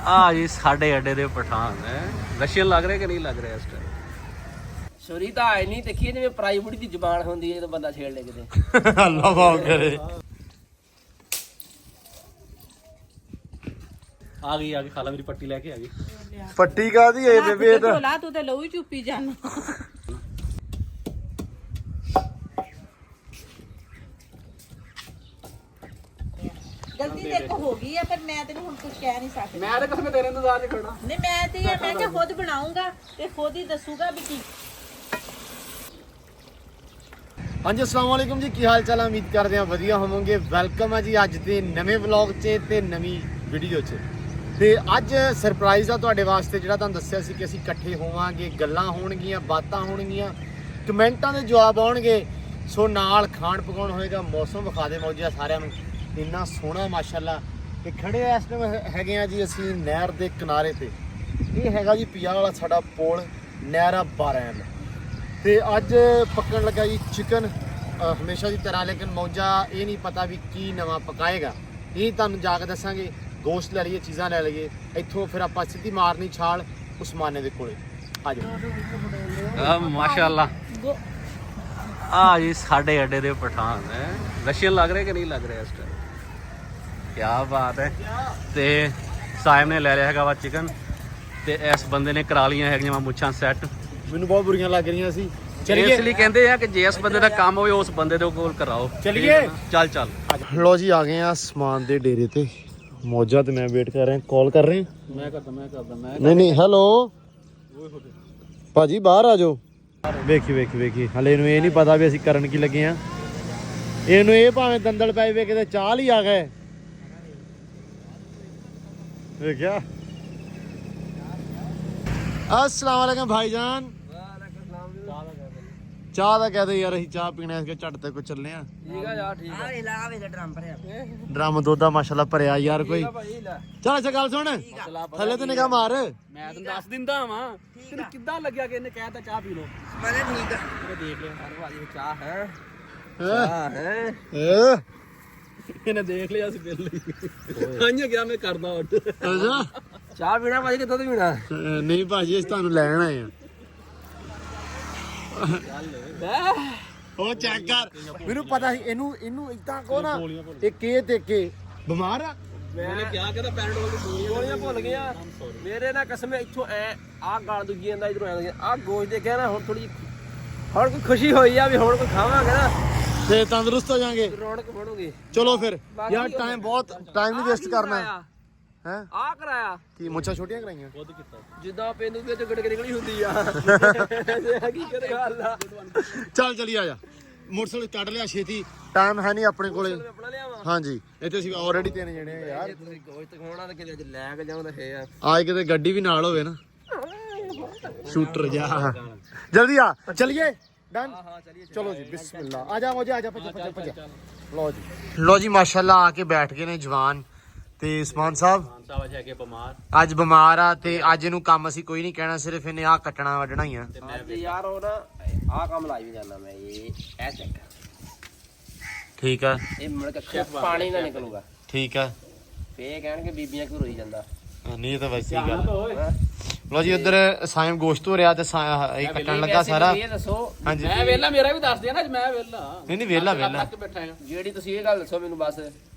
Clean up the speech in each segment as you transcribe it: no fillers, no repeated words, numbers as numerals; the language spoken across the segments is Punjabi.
ਆ ਜੀ ਸਾਡੇ ਅੱਡੇ ਦੇ ਪਠਾਨ ਹੈ। ਰਸ਼ੀਅਨ ਲੱਗ ਰਿਹਾ ਕਿ ਨਹੀਂ ਲੱਗ ਰਿਹਾ ਇਸ ਟਾਈਮ? ਛੁਰੀ ਤਾਂ ਆਈ ਨਹੀਂ ਦੇਖੀ ਜਿਵੇਂ ਪਰਾਈ ਬੁੜੀ ਦੀ ਜ਼ੁਬਾਨ ਹੁੰਦੀ ਹੈ ਜਦੋਂ ਬੰਦਾ ਛੇੜ ਲੈ ਕਿਤੇ। ਅੱਲਾ ਮਾਫ ਕਰੇ। ਆ ਗਈ ਖਾਲਾ ਮੇਰੀ ਪੱਟੀ ਲੈ ਕੇ ਆ ਗਈ। ਪੱਟੀ ਕਾਦੀ ਏ ਬੇਬੇ? ਇਹ ਤਾਂ ਲਾ ਤੂੰ ਤੇ ਲਹੂ ਹੀ ਚੁੱਪੀ ਜਾਣਾ। ਗਲਤੀ ਤੇ ਹੋ ਗਈ ਆ ਪਰ ਮੈਂ ਤੈਨੂੰ ਹੁਣ ਕੁਝ ਕਹਿ ਨਹੀਂ ਸਕਦੀ। ਮੈਂ ਤਾਂ ਕਸਮ ਤੇਰੇ ਇੰਤਜ਼ਾਰ ਨਹੀਂ ਕਰਨਾ। ਨਹੀਂ ਮੈਂ ਤੇ ਇਹ ਮੈਂ ਕਿ ਖੁਦ ਬਣਾਉਂਗਾ ਤੇ ਖੁਦ ਹੀ ਦੱਸੂਗਾ ਵੀ ਕੀ। ਹਾਂਜੀ ਅਸਲਾਮ ਵਾਲੇਕੁਮ ਜੀ, ਕੀ ਹਾਲ ਚਾਲ? ਉਮੀਦ ਕਰਦੇ ਹਾਂ ਵਧੀਆ ਹੋਵੋਗੇ। ਵੈਲਕਮ ਹੈ ਜੀ ਅੱਜ ਦੇ ਨਵੇਂ ਵਲੌਗ 'ਚ ਤੇ ਨਵੀਂ ਵੀਡੀਓ 'ਚ। ਤੇ ਅੱਜ ਸਰਪ੍ਰਾਈਜ਼ ਆ ਤੁਹਾਡੇ ਵਾਸਤੇ, ਜਿਹੜਾ ਤੁਹਾਨੂੰ ਦੱਸਿਆ ਸੀ ਕਿ ਅਸੀਂ ਇਕੱਠੇ ਹੋਵਾਂਗੇ, ਗੱਲਾਂ ਹੋਣਗੀਆਂ, ਬਾਤਾਂ ਹੋਣਗੀਆਂ, ਕਮੈਂਟਾਂ ਦੇ ਜਵਾਬ ਆਉਣਗੇ। ਸੋ ਨਾਲ ਖਾਣ ਪਕਾਉਣ ਹੋਏਗਾ। ਮੌਸਮ ਵਿਖਾ ਦੇ ਮੌਜਾ ਸਾਰਿਆਂ ਨੂੰ, ਇੰਨਾ ਸੋਹਣਾ ਮਾਸ਼ਾਅੱਲਾ। ਤੇ ਖੜੇ ਇਸ ਟਾਈਮ ਹੈਗੇ ਆ ਜੀ ਅਸੀਂ ਨਹਿਰ ਦੇ ਕਿਨਾਰੇ ਤੇ। ਇਹ ਹੈਗਾ ਜੀ 50 ਵਾਲਾ ਸਾਡਾ ਪੁਲ, ਨਹਿਰਾ 12 ਤੇ ਅੱਜ ਪੱਕਣ ਲੱਗਾ ਜੀ ਚਿਕਨ ਹਮੇਸ਼ਾ ਦੀ ਤਰ੍ਹਾਂ। ਲੇਕਿਨ ਮੌਜਾ ਇਹ ਨਹੀਂ ਪਤਾ ਵੀ ਕੀ ਨਵਾਂ ਪਕਾਏਗਾ, ਇਹ ਤੁਹਾਨੂੰ ਜਾ ਕੇ ਦੱਸਾਂਗੇ। ਗੋਸ਼ਤ ਲੈ ਲਈਏ, ਚੀਜ਼ਾਂ ਲੈ ਲਈਏ, ਇੱਥੋਂ ਫਿਰ ਆਪਾਂ ਸਿੱਧੀ ਮਾਰਨੀ ਛਾਲ ਉਸਮਾਨੇ ਦੇ ਕੋਲੇ। ਆ ਜਾਓ। ਮਾਸ਼ਾਅੱਲਾ ਆ ਜੀ ਸਾਡੇ ਅੱਡੇ ਦੇ ਪਠਾਨ ਹੈ। ਰਸ਼ੀਅਨ ਲੱਗ ਰਿਹਾ ਕਿ ਨਹੀਂ ਲੱਗ ਰਿਹਾ ਇਸ ਟਾਈਮ? ਕਿਆ ਬਾਤ ਹੈ। ਤੇ ਸਾਇਮ ਨੇ ਲੈ ਲਿਆ ਹੈਗਾ ਵਾ ਚਿਕਨ, ਤੇ ਇਸ ਬੰਦੇ ਨੇ ਕਰਾ ਲਈਆਂ ਹੈਗੀਆਂ ਵਾ ਮੁੱਛਾਂ ਸੈੱਟ। ਮੈਨੂੰ ਬਹੁਤ ਬੁਰੀਆਂ ਲੱਗ ਰਹੀਆਂ ਸੀ। ਇਸ ਲਈ ਕਹਿੰਦੇ ਆ ਕਿ ਜੇ ਇਸ ਬੰਦੇ ਦਾ ਕੰਮ ਹੋਵੇ ਉਸ ਬੰਦੇ ਦੇ ਕੋਲ ਕਰਾਓ। ਚਲਿਏ ਚੱਲ ਲੋ ਜੀ, ਆ ਗਏ ਆ ਸਮਾਨ ਦੇ ਡੇਰੇ ਤੇ। ਮੌਜਾ ਤੇ ਮੈਂ ਵੇਟ ਕਰ ਰਿਹਾ, ਕਾਲ ਕਰ ਰਹੇ। ਮੈਂ ਕਰਦਾ ਨਹੀਂ ਹੈਲੋ ਭਾਜੀ, ਬਾਹਰ ਆ ਜਾਓ। ਵੇਖੀ ਹਲੇ ਇਹਨੂੰ ਇਹ ਨਹੀਂ ਪਤਾ ਵੀ ਅਸੀਂ ਕਰਨ ਕੀ ਲੱਗੇ ਆ। ਇਹਨੂੰ ਇਹ ਭਾਵੇਂ ਦੰਦਲ ਪੈ ਵੇ ਕਿਤੇ ਚਾਲ ਹੀ ਆ ਗਏ। ਵੇਖਿਆ। अस्सलाम वालेकुम भाईजान। ਚਾਹ ਦਾ ਕਹਦੇ ਯਾਰ, ਅਸੀਂ ਚਾਹ ਪੀਣੇ ਇਸ ਝੱਟ ਤੇ ਕੋ ਚੱਲੇ ਆ। ਠੀਕ ਆ ਯਾਰ, ਠੀਕ ਆ। ਲਾ ਵੇ ਡਰਮ ਭਰਿਆ ਡਰਮ ਦੁੱਧ ਦਾ ਮਾਸ਼ਾਅੱਲਾ ਭਰਿਆ ਯਾਰ। ਕੋਈ ਚੱਲ ਅੱਛਾ ਗੱਲ ਸੁਣ, ਥੱਲੇ ਤੇ ਨਿਗਾਹ ਮਾਰ। ਮੈਂ ਤੈਨੂੰ ਦੱਸ ਦਿੰਦਾ ਵਾਂ ਤੈਨੂੰ ਕਿੱਦਾਂ ਲੱਗਿਆ ਕਿ ਇਹਨੇ ਕਹਿਤਾ ਚਾਹ ਪੀ ਲਓ। ਮੈਂ ਠੀਕ ਆ। ਦੇਖ ਲਿਆ ਹਰ ਵਾਰੀ ਚਾਹ ਹੈ, ਹਾਂ ਹੈ। ਇਹਨੇ ਦੇਖ ਲਿਆ ਸੀ ਪਹਿਲੇ। ਹਾਂਜੀ ਕਿਹਾ ਮੈਂ ਕਰਦਾ ਆਰਡਰ। ਅੱਛਾ ਚਾਹ ਪੀਣਾ ਭਾਜੀ ਕਿ ਦੁੱਧ ਪੀਣਾ? ਨਹੀਂ ਭਾਜੀ, ਅਸੀਂ ਤੁਹਾਨੂੰ ਲੈਣ ਆਏ ਆ। ਉਹ ਚੈੱਕ ਕਰ, ਮੈਨੂੰ ਪਤਾ ਸੀ ਇਹਨੂੰ ਇਦਾਂ ਕੋ ਨਾ, ਇੱਕ ਇਹ ਤੇ ਕੇ ਬਿਮਾਰ ਆ। ਮੈंने ਕਿਹਾ ਕਹਿੰਦਾ ਪੈਰਾਡੋਲ ਦੀ ਗੋਲੀਆਂ ਭੁੱਲ ਗਿਆ ਮੇਰੇ ਨਾਲ। ਕਸਮ ਇੱਥੋਂ ਐ ਆ ਗਾਲ ਦੂਜੀ ਜਾਂਦਾ, ਇਧਰੋਂ ਆ ਗੋਸ਼ ਦੇ ਕਹਿਣਾ। ਹੁਣ ਥੋੜੀ ਹੁਣ ਕੋਈ ਖੁਸ਼ੀ ਹੋਈ ਆ ਵੀ ਹੁਣ ਕੋਈ ਖਾਵਾਂਗੇ ਨਾ ਤੇ ਤੰਦਰੁਸਤ ਹੋ ਜਾਾਂਗੇ, ਰੌਣਕ ਬਣੂਗੀ। ਚਲੋ ਫਿਰ ਯਾਰ, ਟਾਈਮ ਨਹੀਂ ਵੇਸਟ ਕਰਨਾ ਹੈ। ਆ ਕਰਾਇਆ ਕੀ ਮੁੱਛਾਂ ਛੋਟੀਆਂ ਕਰਾਈਆਂ? ਖੁਦ ਕੀਤਾ ਜਿੱਦਾਂ ਪੇਂਦੂ ਵਿੱਚ ਗੜਕ ਨਿਕਲੀ ਹੁੰਦੀ ਆ। ਹਕੀਕਤ ਗੱਲ ਆ। ਚੱਲ ਚਲੀ ਆ ਜਾ। ਮੋਟਰਸਾਈਕਲ ਕੱਢ ਲਿਆ ਛੇਤੀ, ਟਾਈਮ ਹੈ ਨਹੀਂ ਆਪਣੇ ਕੋਲੇ। ਆਪਣਾ ਲਿਆਵਾਂ। ਹਾਂਜੀ, ਇੱਥੇ ਅਸੀਂ ਆਲਰੇਡੀ 3 ਜਣੇ ਆ ਯਾਰ। ਤੁਸੀਂ ਗੋਸ਼ਤ ਖਾਣਾ ਤੇ ਕਿਤੇ ਅੱਜ ਲੈ ਕੇ ਜਾਉਂਦਾ ਹੈ ਆ। ਆਏ ਕਿਤੇ ਗੱਡੀ ਵੀ ਨਾਲ ਹੋਵੇ ਨਾ, ਸ਼ੂਟਰ ਜਾ। ਜਲਦੀ ਆ, ਚਲਿਏ। ਡਨ, ਚਲੋ ਜੀ, ਬਿਸਮਿਲ੍ਲਾ। ਆ ਜਾ ਮੋਜੇ, ਆ ਜਾ, ਭੱਜ। ਲੋ ਜੀ ਮਾਸ਼ਾਅੱਲਾ ਆ ਕੇ ਬੈਠ ਗਏ ਨੇ ਜਵਾਨ। ਤੇ ਉਸਮਾਨ ਸਾਹਿਬ ਅੱਜ ਬਿਮਾਰ ਆ, ਤੇ ਅੱਜ ਇਹਨੂੰ ਕੰਮ ਅਸੀਂ ਕੋਈ ਨਹੀਂ ਕਹਿਣਾ, ਸਿਰਫ ਇਹਨੇ ਆ ਕੱਟਣਾ ਵੱਢਣਾ ਹੀ ਆ। ਅੱਜ ਯਾਰ ਉਹ ਨਾ ਆ ਕੰਮ ਲਾਈ ਵੀ ਜਾਂਦਾ ਮੈਂ। ਇਹ ਚੈੱਕ ਠੀਕ ਆ, ਇਹ ਮੁੜ ਕੇ ਪਾਣੀ ਨਾ ਨਿਕਲੂਗਾ। ਠੀਕ ਆ। ਫੇਰ ਕਹਿਣਗੇ ਬੀਬੀਆਂ ਕਿਉਂ ਰੋਈ ਜਾਂਦਾ। ਨਹੀਂ ਇਹ ਤਾਂ ਵੈਸੇ ਹੀ ਗੱਲ। ਲੋ ਜੀ ਉਧਰ ਸਾਇਮ ਗੋਸ਼ਤ ਹੋ ਰਿਹਾ ਤੇ ਇਹ ਕੱਟਣ ਲੱਗਾ ਸਾਰਾ। ਇਹ ਦੱਸੋ, ਹਾਂਜੀ ਮੈਂ ਵੇਲਾ, ਮੇਰਾ ਵੀ ਦੱਸ ਦਿਆ ਨਾ, ਮੈਂ ਵੇਲਾ ਨਹੀਂ ਵੇਲਾ ਬੈਠਾ ਹਾਂ। ਜਿਹੜੀ ਤੁਸੀਂ ਇਹ ਗੱਲ ਦੱਸੋ ਮੈਨੂੰ ਬਸ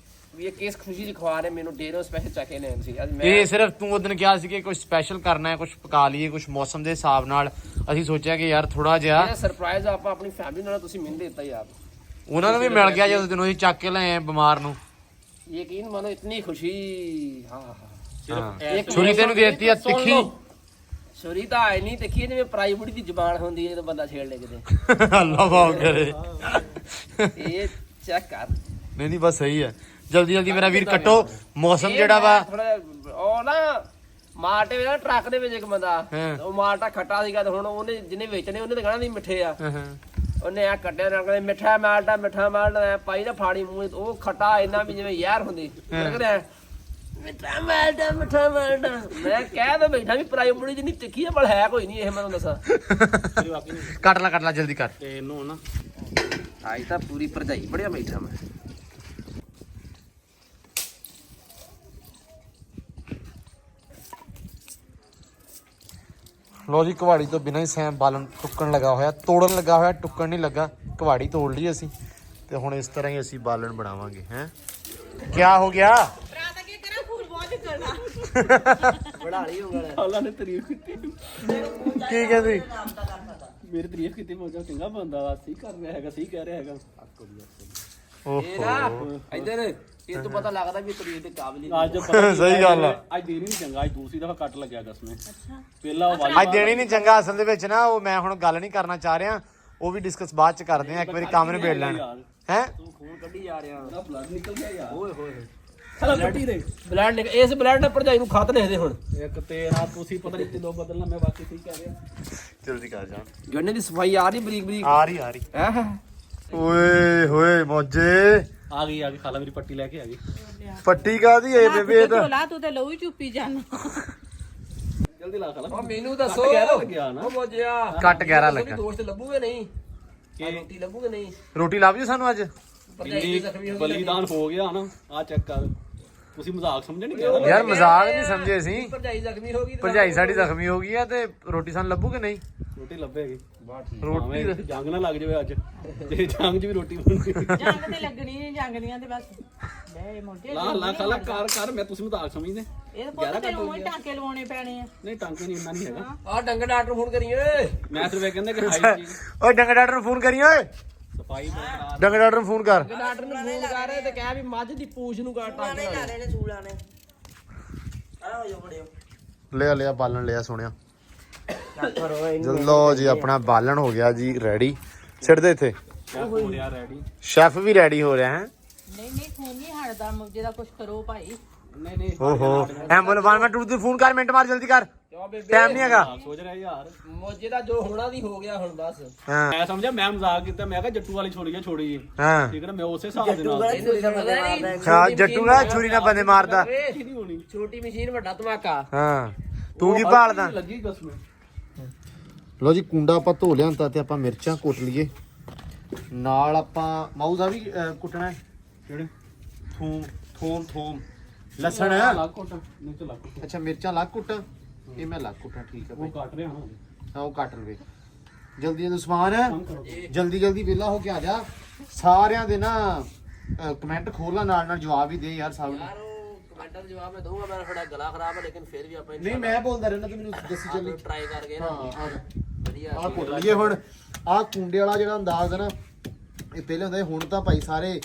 ਵੀ ਇਹ ਕਿਸ ਖੁਸ਼ੀ ਦੀ ਖਵਾ ਰਹੇ ਮੈਨੂੰ ਡੇਰੋ ਸਪੈਸ਼ਲ ਚੱਕੇ ਲੈਣ ਸੀ ਅੱਜ ਮੈਂ। ਇਹ ਸਿਰਫ ਤੂੰ ਉਦੋਂ ਕਿਹਾ ਸੀ ਕਿ ਕੁਝ ਸਪੈਸ਼ਲ ਕਰਨਾ ਹੈ, ਕੁਝ ਪਕਾ ਲਈਏ, ਕੁਝ ਮੌਸਮ ਦੇ ਹਿਸਾਬ ਨਾਲ। ਅਸੀਂ ਸੋਚਿਆ ਕਿ ਯਾਰ ਥੋੜਾ ਜਿਹਾ ਇਹ ਸਰਪ੍ਰਾਈਜ਼ ਆਪਾਂ ਆਪਣੀ ਫੈਮਿਲੀ ਨਾਲ ਤੁਸੀਂ ਮਿਲ ਦਿੱਤਾ ਯਾਰ। ਉਹਨਾਂ ਨੂੰ ਵੀ ਮਿਲ ਗਿਆ ਜਦੋਂ ਤੈਨੂੰ ਅਸੀਂ ਚੱਕ ਕੇ ਲਏ ਬਿਮਾਰ ਨੂੰ। ਯਕੀਨ ਮੰਨੋ ਇਤਨੀ ਖੁਸ਼ੀ। ਹਾਂ ਛੁਰੀ ਤੈਨੂੰ ਦੇ ਦਿੱਤੀ ਆ ਤਿੱਖੀ। ਛੁਰੀ ਤਾਂ ਆਈ ਨਹੀਂ ਦੇਖੀ ਜਿਵੇਂ ਪਰਾਈ ਬੁੜੀ ਦੀ ਜ਼ੁਬਾਨ ਹੁੰਦੀ ਹੈ ਜਦੋਂ ਬੰਦਾ ਛੇੜ ਲੈ ਕਿਤੇ। ਅੱਲਾ ਮਾਫ ਕਰੇ। ਇਹ ਚੈੱਕ ਕਰ। ਨਹੀਂ ਬਸ ਸਹੀ ਹੈ। ਜਲਦੀ ਮੇਰਾ ਵੀਰ ਕੱਟੋ। ਮੌਸਮ ਜਿਹੜਾ ਵਾ ਉਹ ਨਾ ਮਾਲਟੇ ਵੇਲੇ ਟਰੱਕ ਦੇ ਵਿੱਚ ਇੱਕ ਬੰਦਾ, ਉਹ ਮਾਲਟਾ ਖੱਟਾ ਸੀਗਾ ਤੇ ਹੁਣ ਉਹਨੇ ਜਿਹਨੇ ਵੇਚਣੇ ਉਹਨੇ ਤਾਂ ਕਹਿਣਾ ਨਹੀਂ ਮਿੱਠੇ ਆ। ਉਹਨੇ ਆ ਕੱਟਿਆ ਨਾਲ ਕਹਿੰਦੇ ਮਿੱਠਾ ਮਾਲਟਾ ਪਾਈ ਨਾ ਫਾੜੀ ਮੂੰਹ। ਉਹ ਖੱਟਾ ਇੰਨਾ ਵੀ ਜਿਵੇਂ ਯਾਰ ਹੁੰਦੀ। ਕਹਿੰਦਾ ਮਿੱਠਾ ਮਾਲਟਾ ਮੈਂ ਕਹਿ ਤਾਂ ਬੈਠਾ ਵੀ ਪਰਾਈ ਬੁੜੀ ਜਿੰਨੀ ਤਿੱਖੀ ਆ, ਪਰ ਹੈ ਕੋਈ ਨਹੀਂ ਇਹ, ਮੈਨੂੰ ਦੱਸਾਂ। ਕੱਟ ਲਾ ਜਲਦੀ ਕਰ। ਤੇ ਇਹਨੂੰ ਨਾ ਅੱਜ ਤਾਂ ਪੂਰੀ ਭਰਜਾਈ ਬੜਿਆ ਬੈਠਾ ਮੈਂ। ਲੋ ਜੀ ਕੁਹਾੜੀ ਤੋਂ ਬਿਨਾਂ ਹੀ ਸੈਮ ਬਾਲਣ ਟੁੱਕਣ ਲੱਗਾ ਹੋਇਆ, ਤੋੜਨ ਲੱਗਾ ਹੋਇਆ, ਟੁੱਕਣ ਨਹੀਂ ਲੱਗਾ। ਕੁਹਾੜੀ ਤੋੜ ਲਈ ਅਸੀਂ ਤੇ ਹੁਣ ਇਸ ਤਰ੍ਹਾਂ ਹੀ ਅਸੀਂ ਬਾਲਣ ਬਣਾਵਾਂਗੇ। ਹੈ ਕਿਆ ਹੋ ਗਿਆ? ਰਾਤ ਅੱਗੇ ਕਰਾਂ ਫੂਲ ਬਹੁਤ ਨਿਕਲਣਾ। ਬਣਾ ਲਈ ਹੋਗਾ ਅੱਲਾ ਨੇ ਤਾਰੀਫ ਕੀਤੀ, ਕੀ ਕਹਿੰਦੀ? ਮੇਰੀ ਤਾਰੀਫ ਕੀਤੀ, ਮੋਜਾ ਚੰਗਾ ਬੰਦਾ ਵਾ, ਸਹੀ ਕਰ ਰਿਹਾ ਹੈਗਾ, ਸਹੀ ਕਹਿ ਰਿਹਾ ਹੈਗਾ। ਇਹ ਨਾ ਇੱਧਰ ਇਹ ਤੋਂ ਪਤਾ ਲੱਗਦਾ ਵੀ ਤਰੀਕ ਦੇ ਕਾਬਲ ਹੀ ਅੱਜ ਪਤਾ ਸਹੀ ਗੱਲ ਆ। ਅੱਜ ਦੇਣੀ ਨਹੀਂ ਚੰਗਾ, ਅੱਜ ਦੂਸਰੀ ਦਫਾ ਕੱਟ ਲੱਗਿਆ ਕਸਮੇ। ਪਹਿਲਾਂ ਉਹ ਅੱਜ ਦੇਣੀ ਨਹੀਂ ਚੰਗਾ ਅਸਲ ਦੇ ਵਿੱਚ ਨਾ, ਉਹ ਮੈਂ ਹੁਣ ਗੱਲ ਨਹੀਂ ਕਰਨਾ ਚਾਹ ਰਿਹਾ, ਉਹ ਵੀ ਡਿਸਕਸ ਬਾਅਦ ਚ ਕਰਦੇ ਆ। ਇੱਕ ਵਾਰੀ ਕੰਮ ਨਿਬੇੜ ਲੈਣ ਹੈ। ਤੂੰ ਖੂਨ ਕੱਢੀ ਜਾ ਰਿਹਾ ਬਲੱਡ ਨਿਕਲ ਗਿਆ ਯਾਰ। ਓਏ ਹੋਏ ਬਲੱਡ ਇਸ ਬਲੱਡ ਨੇ ਭਰਜਾਈ ਨੂੰ ਖਤ ਲਿਖਦੇ ਹੁਣ ਇੱਕ ਤੇਰਾ ਤੁਸੀਂ ਪਤਾ ਨਹੀਂ ਕਿਦੋਂ ਬਦਲਣਾ, ਮੈਂ ਬਾਕੀ ਠੀਕ ਕਹਿ ਰਿਹਾ। ਜਲਦੀ ਕਰ ਜਾਣ। ਗੰਨੇ ਦੀ ਸਫਾਈ ਆ ਰਹੀ ਬਰੀਕ ਬਰੀਕ ਆ ਰਹੀ ਹੈ। ਓਏ ਹੋਏ ਮੋਜੇ ਆ ਗਈ ਖਾ ਲਾ, ਮੇਰੀ ਪੱਟੀ ਲੈ ਕੇ ਆ ਗਈ। ਪੱਟੀ ਕਾਦੀ ਏ ਬੇਬੇ? ਇਹ ਤਾਂ ਝੋਲਾ ਤੂੰ ਤੇ ਲਹੂ ਹੀ ਚੁੱਪੀ ਜਾਣਾ। ਜਲਦੀ ਲਾ ਖਾ ਲਾ। ਉਹ ਮੈਨੂੰ ਦੱਸੋ ਲੱਗਿਆ ਨਾ ਉਹ ਮੋਜਿਆ ਕੱਟ 11 ਲੱਗਾ। ਦੋਸਤ ਲੱਭੂਗੇ ਨਹੀਂ? ਰੋਟੀ ਲੱਭੂਗੇ ਨਹੀਂ? ਰੋਟੀ ਲੱਭ ਜੀ ਸਾਨੂੰ ਅੱਜ। ਭਰਜਾਈ ਜ਼ਖਮੀ ਹੋ ਗਈ। ਬਲੀਦਾਨ ਹੋ ਗਿਆ ਨਾ, ਆ ਚੈੱਕ ਕਰ। ਤੁਸੀਂ ਮਜ਼ਾਕ ਸਮਝੇ ਨਹੀਂ ਗਿਆ? ਯਾਰ ਮਜ਼ਾਕ ਨਹੀਂ ਸਮਝੇ ਅਸੀਂ। ਭਰਜਾਈ ਜ਼ਖਮੀ ਹੋ ਗਈ ਤੇ ਭਰਜਾਈ ਸਾਡੀ ਜ਼ਖਮੀ ਹੋ ਗਈ ਆ ਤੇ ਰੋਟੀ ਸਾਨੂੰ ਲੱਭੂ ਕਿ ਨਹੀਂ? ਰੋਟੀ ਲੱਭੇਗੀ। ਰੋਟੀ ਭਾਵੇਂ ਜੰਗ ਨਾ ਲੱਗ ਜਾਵੇ ਅੱਜ, ਤੇ ਜੰਗ 'ਚ ਵੀ ਰੋਟੀ ਬਣੂਗੀ। ਜੰਗ ਤੇ ਲੱਗਣੀ ਨਹੀਂ, ਜੰਗ ਦੀਆਂ ਤੇ ਬਸ ਲੈ ਮੋਢੇ ਲਾ ਲਾ ਖਾ ਲਾ ਕਰ ਮੈਂ, ਤੁਸੀਂ ਮਜ਼ਾਕ ਸਮਝਦੇ। ਇਹ ਪੁੱਤ ਤੇ ਉਹ ਟਾਂਕੇ ਲਵਾਉਣੇ ਪੈਣੇ ਆ। ਨਹੀਂ ਟਾਂਕੇ ਨਹੀਂ, ਇੰਨਾ ਨਹੀਂ ਹੈਗਾ। ਆ ਡੰਗਰ ਡਾਕਟਰ ਫੋਨ ਕਰੀ ਓਏ। ਮੈਂ ਸਿਰਫ ਇਹ ਕਹਿੰਦਾ ਕਿ ਹਾਈ ਚੀਜ਼ ਓਏ ਡੰਗਰ ਡਾਕਟਰ ਨੂੰ ਫੋਨ ਕਰੀ ਓਏ। ਸਫਾਈ ਬਰਕਰਾਰ। ਡੰਗਰ ਡਾਕਟਰ ਨੂੰ ਫੋਨ ਕਰ। ਡਾਕਟਰ ਨੂੰ ਫੋਨ ਕਰ ਰਹੇ ਤੇ ਕਹਿ ਵੀ ਮੱਝ ਦੀ ਪੂਛ ਨੂੰ ਕਾਟ ਟਾਂਕੇ ਲਾ ਲੈ। ਲਿਆ ਬਾਲਣ ਲਿਆ ਸੋਹਣਿਆ। ਲੋ ਜੀ ਆਪਣਾ ਬਾਲਣ ਹੋ ਗਿਆ ਜੀ ਰੈਡੀ। ਸਿੱਟ ਦੇ ਇੱਥੇ। ਹੋ ਰਿਹਾ ਰੈਡੀ। ਸ਼ੈਫ ਵੀ ਰੈਡੀ ਹੋ ਰਿਹਾ ਹੈ। ਨਹੀਂ ਖੂਨ ਨਹੀਂ ਹਟਦਾ, ਮੁੱਜੇ ਦਾ ਕੁਝ ਕਰੋ ਭਾਈ। ਨਹੀਂ ਓਹੋ ਐਂਬੂਲੈਂਸ 112 ਤੇ ਫੋਨ ਕਰ, ਮਿੰਟ ਮਾਰ ਜਲਦੀ ਕਰ, ਕਿਉਂ ਬੇਬੇ? ਟਾਈਮ ਨਹੀਂ ਹੈਗਾ। ਸੋਚ ਰਿਹਾ ਯਾਰ, ਮੋਜੇ ਦਾ ਜੋ ਹੋਣਾ ਦੀ ਹੋ ਗਿਆ ਹੁਣ ਬਸ। ਹਾਂ ਮੈਂ ਸਮਝਿਆ ਮੈਂ ਮਜ਼ਾਕ ਕੀਤਾ, ਮੈਂ ਕਿਹਾ ਜੱਟੂ ਵਾਲੀ ਛੋੜੀ ਜੀ। ਹਾਂ ਠੀਕ ਹੈ ਨਾ, ਮੈਂ ਉਸੇ ਹਿਸਾਬ ਦੇ ਨਾਲ ਇਹਨੂੰ ਸਮਝਦਾ ਨਹੀਂ। ਹਾਂ ਜੱਟੂ ਨਾ ਛੁਰੀ ਨਾਲ ਬੰਦੇ ਮਾਰਦਾ। ਨਹੀਂ ਹੋਣੀ। ਛੋਟੀ ਮਸ਼ੀਨ ਵੱਡਾ ਧਮਾਕਾ। ਹਾਂ ਤੂੰ ਕੀ ਭਾਲਦਾ? ਲੱਗੀ ਕਸਮੇ। ਲੋ ਜੀ ਕੁੰਡਾ ਆਪਾਂ ਧੋ ਲਿਆਂਤਾ ਤੇ ਆਪਾਂ ਮਿਰਚਾਂ ਕੁੱਟ ਲਈਏ ਨਾਲ। ਆਪਾਂ ਮਾਊਜ਼ਾ ਵੀ ਕੁੱਟਣਾ ਹੈ। ਕਿਹੜੇ? ਥੋਮ ਲਸਣ। ਲੱਗ ਕੋਟ ਨੀਚੇ ਲੱਗ ਕੋਟ। ਅੱਛਾ ਮਿਰਚਾਂ ਲੱਗ ਕੁੱਟ, ਇਹ ਮੈਂ ਲੱਗ ਕੁੱਟਾਂ। ਠੀਕ ਹੈ ਉਹ ਭਾਈ, ਕੱਟ ਰਿਹਾ ਹਾਂ। ਹਾਂ ਉਹ ਕੱਟ ਲਵੇ। ਜਲਦੀ ਉਸਮਾਨ ਕੰਮ ਕਰੋ। ਜਲਦੀ ਵਿਹਲਾ ਹੋ ਕੇ ਆ ਜਾ। ਸਾਰਿਆਂ ਦੇ ਨਾ ਕਮੈਂਟ ਖੋਲਣਾ, ਨਾਲ ਜਵਾਬ ਵੀ ਦੇ ਯਾਰ ਸਭ ਨੂੰ। ਯਾਰ ਉਹ ਕਮੈਂਟਾਂ ਦਾ ਜਵਾਬ ਮੈਂ ਦਊਂਗਾ, ਮੇਰਾ ਥੋੜਾ ਗਲਾ ਖਰਾਬ ਹੈ ਲੇਕਿਨ ਫਿਰ ਵੀ ਆਪਾਂ ਨਹੀਂ ਮੈਂ ਬੋਲਦਾ ਰਹਿਣਾ ਤੇ ਮੈਨੂੰ ਦੱਸੀ ਚੱਲੀ। ਟਰਾਈ ਕਰਕੇ ਹਾਂ ਨਾ ਆ ਵਧੀਆ ਆਹ ਕੁੱਟ ਲਈਏ ਹੁਣ। ਆਹ ਕੁੰਡੇ ਵਾਲਾ ਜਿਹੜਾ ਅੰਦਾਜ਼ ਹੈ ਨਾ, ਇਹ ਪਹਿਲੇ ਹੁੰਦਾ ਸੀ, ਹੁਣ ਤਾਂ ਭਾਈ ਸਾਰੇ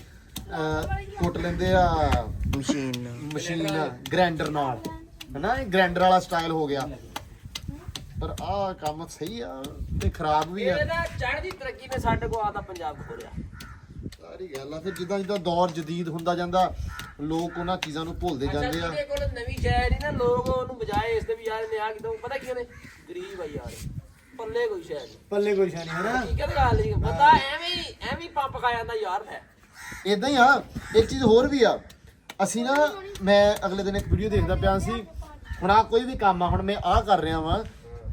ਕੁੱਟ ਲੈਂਦੇ ਆ ਮਸ਼ੀਨ ਗ੍ਰਾਈਂਡਰ ਨਾਲ, ਹਨਾ। ਇਹ ਗ੍ਰਾਈਂਡਰ ਵਾਲਾ ਸਟਾਈਲ ਹੋ ਗਿਆ। ਪਰ ਆਹ ਕੰਮ ਸਹੀ ਆ ਤੇ ਖਰਾਬ ਵੀ ਆ। ਇਹ ਨਾ ਚੜ੍ਹਦੀ ਤਰੱਕੀ ਨੇ ਸਾਡੇ ਕੋ ਆਦਾ ਪੰਜਾਬ ਖੋਲਿਆ। ਸਾਰੀ ਗੱਲ ਆ। ਫਿਰ ਜਿੱਦਾਂ ਦੌਰ ਜਦੀਦ ਹੁੰਦਾ ਜਾਂਦਾ, ਲੋਕ ਉਹਨਾਂ ਚੀਜ਼ਾਂ ਨੂੰ ਭੁੱਲਦੇ ਜਾਂਦੇ ਆ। ਜਿਹਦੇ ਕੋਲ ਨਵੀਂ ਸ਼ੈ ਨਹੀਂ ਨਾ, ਲੋਕ ਉਹਨੂੰ ਬਜਾਏ ਇਸ ਦੇ ਵੀ ਯਾਰ ਨੇ ਆ ਕਿਦੋਂ ਪਤਾ ਕੀ ਉਹਨੇ ਗਰੀਬ ਆ ਯਾਰ, ਪੱਲੇ ਕੋਈ ਸ਼ੈ ਨਹੀਂ। ਪੱਲੇ ਕੋਈ ਸ਼ਾਨੀ ਹਨਾ। ਠੀਕ ਹੈ ਗੱਲ ਨਹੀਂ ਬੰਦਾ ਐਵੇਂ ਪੰਪ ਖਾ ਜਾਂਦਾ ਯਾਰ ਹੈ। ਇਦਾਂ ਹੀ ਆ। ਇੱਕ ਚੀਜ਼ ਹੋਰ ਵੀ ਆ। ਅਸੀਂ ਨਾ, ਮੈਂ ਅਗਲੇ ਦਿਨ ਇੱਕ ਵੀਡੀਓ ਦੇਖਦਾ ਪਿਆ ਸੀ। ਹੁਣ ਆ ਕੋਈ ਵੀ ਕੰਮ ਆ, ਹੁਣ ਮੈਂ ਆਹ ਕਰ ਰਿਹਾ ਵਾਂ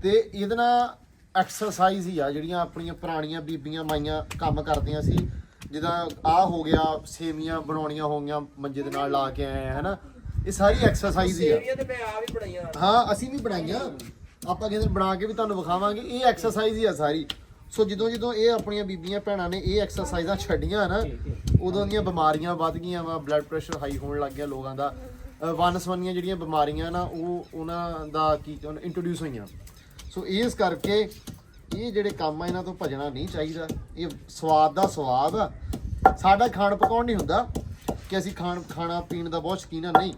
ਤੇ ਇਹਦੇ ਨਾਲ ਐਕਸਰਸਾਈਜ਼ ਹੀ ਆ। ਜਿਹੜੀਆਂ ਆਪਣੀਆਂ ਪੁਰਾਣੀਆਂ ਬੀਬੀਆਂ ਮਾਈਆਂ ਕੰਮ ਕਰਦੀਆਂ ਸੀ, ਜਿੱਦਾਂ ਆਹ ਹੋ ਗਿਆ, ਸੇਵੀਆਂ ਬਣਾਉਣੀਆਂ ਹੋ ਗਈਆਂ ਮੰਜੇ ਦੇ ਨਾਲ ਲਾ ਕੇ ਆਏ ਆ, ਹਨਾ। ਇਹ ਸਾਰੀ ਐਕਸਰਸਾਈਜ਼ ਹੀ ਆ। ਸੇਵੀਆਂ ਤੇ ਮੈਂ ਆ ਵੀ ਬਣਾਈਆਂ। ਹਾਂ ਅਸੀਂ ਵੀ ਬਣਾਈਆਂ, ਆਪਾਂ ਕਿਸੇ ਦਿਨ ਬਣਾ ਕੇ ਵੀ ਤੁਹਾਨੂੰ ਵਿਖਾਵਾਂਗੇ। ਇਹ ਐਕਸਰਸਾਈਜ਼ ਹੀ ਆ ਸਾਰੀ। ਸੋ ਜਦੋਂ ਇਹ ਆਪਣੀਆਂ ਬੀਬੀਆਂ ਭੈਣਾਂ ਨੇ ਇਹ ਐਕਸਰਸਾਈਜ਼ਾਂ ਛੱਡੀਆਂ ਨਾ, ਉਦੋਂ ਦੀਆਂ ਬਿਮਾਰੀਆਂ ਵੱਧ ਗਈਆਂ ਵਾ। ਬਲੱਡ ਪ੍ਰੈਸ਼ਰ ਹਾਈ ਹੋਣ ਲੱਗ ਗਿਆ ਲੋਕਾਂ ਦਾ। ਵਨਸਵਨੀਆਂ ਜਿਹੜੀਆਂ ਬਿਮਾਰੀਆਂ ਨਾ, ਉਹ ਉਹਨਾਂ ਦਾ ਕੀ ਇੰਟਰੋਡਿਊਸ ਹੋਈਆਂ। ਸੋ ਇਸ ਕਰਕੇ ਇਹ ਜਿਹੜੇ ਕੰਮ ਆ, ਇਹਨਾਂ ਤੋਂ ਭੱਜਣਾ ਨਹੀਂ ਚਾਹੀਦਾ। ਇਹ ਸਵਾਦ ਦਾ ਸਵਾਦ ਆ। ਸਾਡਾ ਖਾਣ ਪਕਾਉਣ ਨਹੀਂ ਹੁੰਦਾ ਕਿ ਅਸੀਂ ਖਾਣਾ ਪੀਣ ਦਾ ਬਹੁਤ ਸ਼ੌਕੀਨ ਆ, ਨਹੀਂ।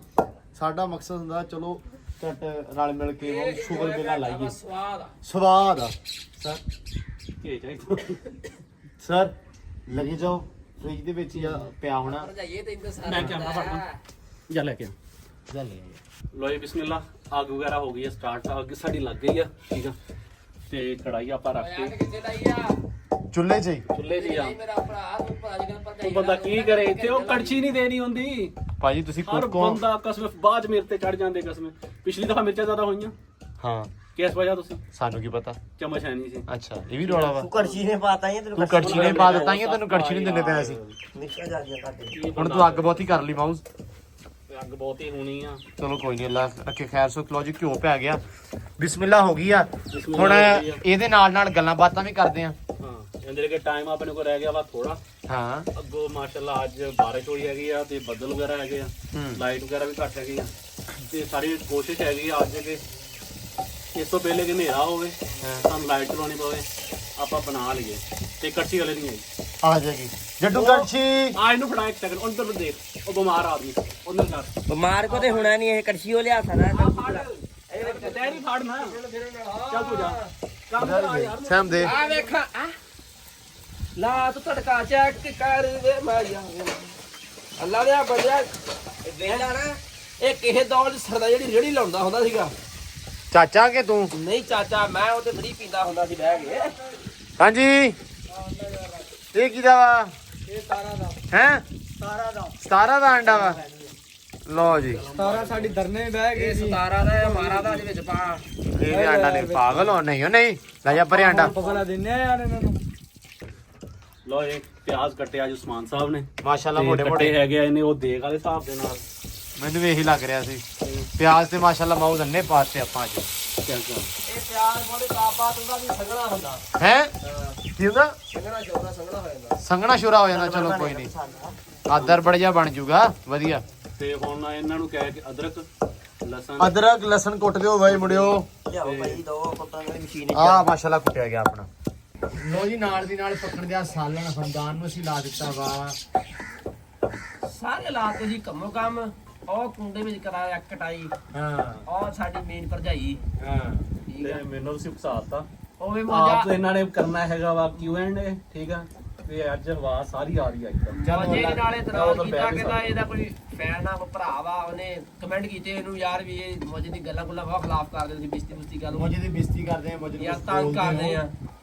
ਸਾਡਾ ਮਕਸਦ ਹੁੰਦਾ ਚਲੋ ਘੱਟ ਰਲ ਮਿਲ ਕੇ ਸ਼ੁਗਰ ਮੇਲਾ ਲਾਈਏ। ਸਵਾਦ ਆ ਸਰ। ਕੀ ਚਾਹੀਦਾ? ਸਰ ਲੱਗੀ ਜਾਓ, ਫ੍ਰਿਜ ਦੇ ਵਿੱਚ ਹੀ ਪਿਆ ਹੋਣਾ। ਮੈਂ ਕੈਮਰਾ ਫੜਨਾ ਜਾ ਲੈ ਕੇ ਲੋ ਜੀ। ਬਿਸਮਿਲ੍ਲਾ। ਅੱਗ ਵਗੈਰਾ ਹੋ ਗਈ ਹੈ ਸਟਾਰਟ। ਅੱਗ ਸਾਡੀ ਲੱਗ ਗਈ ਆ। ਠੀਕ ਆ, ਤੇ ਕੜਾਈ ਆਪਾਂ ਰੱਖ ਕੇ ਚੁੱਲ੍ਹੇ 'ਚ ਹੀ। ਚੁੱਲ੍ਹੇ 'ਚ ਆ। ਉਹ ਬੰਦਾ ਕੀ ਕਰੇ ਇੱਥੇ, ਉਹ ਕੜਛੀ ਨਹੀਂ ਦੇਣੀ ਹੁੰਦੀ ਭਾਜੀ ਤੁਸੀਂ ਹਰ ਕੁੱਕੋ। ਬੰਦਾ ਕਸਮ ਬਾਅਦ ਮੇਰੇ ਤੇ ਚੜ ਜਾਂਦੇ ਕਸਮ। ਪਿਛਲੀ ਦਫਾ ਮਿਰਚਾਂ ਜ਼ਿਆਦਾ ਹੋਈਆਂ, ਹਾਂ ਕਿਸ ਵਜ੍ਹਾ ਤੁਸੀਂ? ਸਾਨੂੰ ਕੀ ਪਤਾ। ਚਮਚ ਹੈ ਨਹੀਂ ਸੀ। ਅੱਛਾ ਇਹ ਵੀ ਰੌਲਾ ਵਾ। ਤੂੰ ਕੜਛੀ ਨੇ ਪਾਤਾ ਹੀ ਤੈਨੂੰ ਤੂੰ ਕੜਛੀ ਨੇ ਪਾ ਦਿੱਤਾ ਹੀ ਤੈਨੂੰ ਕੜਛੀ ਨਹੀਂ ਦਿੰਦੇ ਪਏ ਅਸੀਂ। ਨਿਕਲ ਜਾ ਗਿਆ ਕੱਟ ਹੁਣ ਤੂੰ ਅੱਗ ਬਹੁਤੀ ਕਰ ਲਈ ਮਾਊਸ। ਅੱਗ ਬਹੁਤ ਹੀ ਹੋਣੀ ਆ। ਚਲੋ ਕੋਈ ਨਹੀਂ, ਅੱਲਾ ਰੱਖੇ ਖੈਰ। ਸੋ ਲਓ ਜੀ, ਘਿਓ ਪੈ ਗਿਆ, ਬਿਸਮਿਲ੍ਲਾ ਹੋ ਗਈ ਆ। ਬਿਸਮਿਲ੍ਲਾ ਹੁਣ ਹੋ ਗਈ ਆ। ਇਹਦੇ ਨਾਲ ਨਾਲ ਗੱਲਾਂ ਬਾਤਾਂ ਵੀ ਕਰਦੇ ਆ। ਹਾਂ ਇਹਦੇ ਕੇ ਟਾਈਮ ਆਪਣੇ ਕੋਲ ਰਹਿ ਗਿਆ ਵਾ ਥੋੜਾ। ਹਾਂ ਅੱਗੋਂ ਮਾਸ਼ਾਅੱਲਾ ਅੱਜ ਬਾਰਿਸ਼ ਹੋਈ ਹੈਗੀ ਆ ਤੇ ਬੱਦਲ ਵਗੈਰਾ ਹੈਗੇ ਆ, ਲਾਈਟ ਵਗੈਰਾ ਵੀ ਘੱਟ ਹੈਗੀ ਆ ਤੇ ਸਾਰੀ ਕੋਸ਼ਿਸ਼ ਹੈਗੀ ਆ ਅੱਜ ਕਿ ਇਸ ਤੋਂ ਪਹਿਲੇ ਕਿ ਹਨੇਰਾ ਹੋਵੇ ਸਾਨੂੰ ਲਾਈਟ ਚਲਾਉਣੀ ਪਵੇ, ਆਪਾਂ ਬਣਾ ਲਈਏ। ਤੇ ਕੜਛੀ ਵਾਲੇ ਨਹੀਂ ਆਈ, ਆ ਜਾਏਗੀ ਜੱਡੂ ਕੜਛੀ। ਆ ਇਹਨੂੰ ਫੜਾ ਇੱਕ ਸੈਕਿੰਡ, ਉਧਰ ਦੇਖ, ਉਹ ਬਿਮਾਰ ਆਦਮੀ ਉਹਨਾਂ ਕਰ ਬਿਮਾਰ ਕੋ ਤੇ ਹੋਣਾ ਨਹੀਂ, ਇਹ ਕੜਛੀ ਉਹ ਲਿਆ ਸਕਦਾ ਡੈਰੀ ਫਾੜਨਾ। ਚੱਲ ਤੂੰ ਜਾ ਕੰਮ ਕਰਾ ਯਾਰ। ਸੈਮ ਦੇ ਆ ਵੇਖਾਂ ਲਾ ਤੂੰ ਤੜਕਾ ਚੈੱਕ ਕਰ ਵੇ ਮਾਇਆ ਅੱਲਾ ਦੇ ਬੰਦਿਆ ਵੇਖ ਲੈ ਨਾ, ਇਹ ਕਿਸੇ ਦੌਰ ਚ ਸਰਦਾ ਜਿਹੜੀ ਰੇੜੀ ਲਾਉਂਦਾ ਹੁੰਦਾ ਸੀਗਾ। ਚਾਚਾ ਕਿ ਤੂੰ? ਨਹੀਂ ਚਾਚਾ, ਮੈਂ ਉਹਦੇ ਫਰੀ ਪੀਂਦਾ ਹੁੰਦਾ ਸੀ ਬਹਿ ਕੇ। ਹਾਂਜੀ ਇਹ ਕਿਹਦਾ ਵਾ? ਇਹ 17 ਦਾ ਹੈ 17 ਦਾ 17 ਦਾ ਅੰਡਾ ਵਾ। ਲਓ ਜੀ 17 ਸਾਡੀ ਦਰਨੇ ਬਹਿ ਗਏ ਸੀ। 17 ਦਾ ਮਾਰਾ ਦਾ ਵਿੱਚ ਪਾ ਇਹ ਅੰਡਾ ਨੇ ਪਾਗਲ ਹੋ ਨਹੀਂ ਹੋ ਨਹੀਂ ਲੈ ਜਾ ਪਰੇ ਅੰਡਾ। ਪਕੜਾ ਦਿੰਨੇ ਆ ਯਾਰ ਇਹਨਾਂ ਨੂੰ। ਲੋ ਇਹ ਪਿਆਜ਼ ਕੱਟੇ ਅੱਜ ਉਸਮਾਨ ਸਾਹਿਬ ਨੇ, ਮਾਸ਼ਾਅੱਲਾ ਤੇ ਮੋਟੇ ਕੱਟੇ ਮੋਟੇ। ਹੈਗੇ ਆ ਇਹਨੇ ਉਹ ਦੇਗ ਵਾਲੇ ਹਿਸਾਬ ਦੇ ਨਾਲ। ਮੈਨੂੰ ਵੀ ਇਹੀ ਲੱਗ ਰਿਹਾ ਸੀ। ਪਿਆਜ਼ ਤੇ ਮਾਸ਼ਾਅੱਲਾ ਮਾਊ ਅੰਨੇ ਪਾਤੇ ਆਪਾਂ ਅੱਜ। ਚੱਲ ਚੱਲ ਇਹ ਪਿਆਰ ਬੋਲੇ ਕਾਪਾਤ ਉਹਦਾ ਵੀ ਸੰਗਣਾ ਹੁੰਦਾ ਹੈ ਕੀ ਹੁੰਦਾ? ਸੰਗਣਾ ਚੋਦਾ ਸੰਗਣਾ ਹੋ ਜਾਂਦਾ। ਸੰਘਣਾ ਸ਼ੁਰਾ ਹੋ ਜਾਂਦਾ। ਚਲੋ ਕੋਈ ਨਹੀਂ, ਆਦਰ ਬੜ ਜਾ ਬਣ ਜੂਗਾ ਵਧੀਆ। ਤੇ ਹੁਣ ਇਹਨਾਂ ਨੂੰ ਕਹਿ ਕੇ ਅਦਰਕ ਲਸਣ ਅਦਰਕ ਲਸਣ ਕੁੱਟ ਦਿਓ ਬਾਈ ਮੁੰਡਿਓ। ਲਿਆਓ ਭਾਈ ਦੋ ਪੱਤਾਂ ਵਾਲੀ ਮਸ਼ੀਨ ਆ ਮਾਸ਼ਾਅੱਲਾ ਕੁੱਟਿਆ ਗਿਆ ਆਪਣਾ। ਲੋ ਜੀ ਨਾਲ ਦੀ ਨਾਲ ਪੱਕਣ ਦਿਆ ਸਾਲਣ ਹਮਦਾਨ ਨੂੰ ਅਸੀਂ ਲਾ ਦਿੱਤਾ ਵਾ। ਸਾਰੇ ਲਾਤੇ ਜੀ ਕੰਮੋ ਕੰਮ। ਉਹ ਕੁੰਡੇ ਵਿੱਚ ਕਰਾਇਆ ਕਟਾਈ। ਹਾਂ ਉਹ ਸਾਡੀ ਮੇਨ ਭਰਜਾਈ। ਹਾਂ ਠੀਕ ਤੇ ਹੈ ਮੈਨੂੰ ਤੁਸੀਂ ਫਸਾਤਾ ਉਹ ਵੀ ਆਪ ਮੋਜਾ ਇਹਨਾਂ ਨੇ ਕਰਨਾ ਹੈਗਾ ਵਾ Q&A, ਠੀਕ ਆ। ਤੇ ਅੱਜ ਆਵਾਜ਼ ਸਾਰੀ ਆ ਰਹੀ ਆ ਇੱਕਦਮ। ਮੋਜੇ ਦੇ ਨਾਲੇ ਉਹ ਇਤਰਾਜ਼ ਤਾਂ ਕੀਤਾ ਬੈਠ ਕਹਿੰਦਾ ਨਹੀਂ ਇਹਦਾ ਕੋਈ ਫੈਨ ਆ ਕੋਈ ਭਰਾ ਵਾ, ਉਹਨੇ ਕਮੈਂਟ ਕੀਤੇ ਇਹਨੂੰ ਯਾਰ ਵੀ ਇਹ ਮੋਜੇ ਦੀ ਗੱਲਾਂ ਗੁੱਲਾਂ ਬਹੁਤ ਖਿਲਾਫ ਕਰਦੇ ਸੀ, ਬਿਸਤੀ ਬੁਸਤੀ ਗੱਲ ਮੋਜੇ ਦੀ ਬੇਇੱਜ਼ਤੀ ਕਰਦੇ ਆ, ਮੋਜੇ ਯਾਰ ਤੰਗ ਕਰਦੇ ਆ।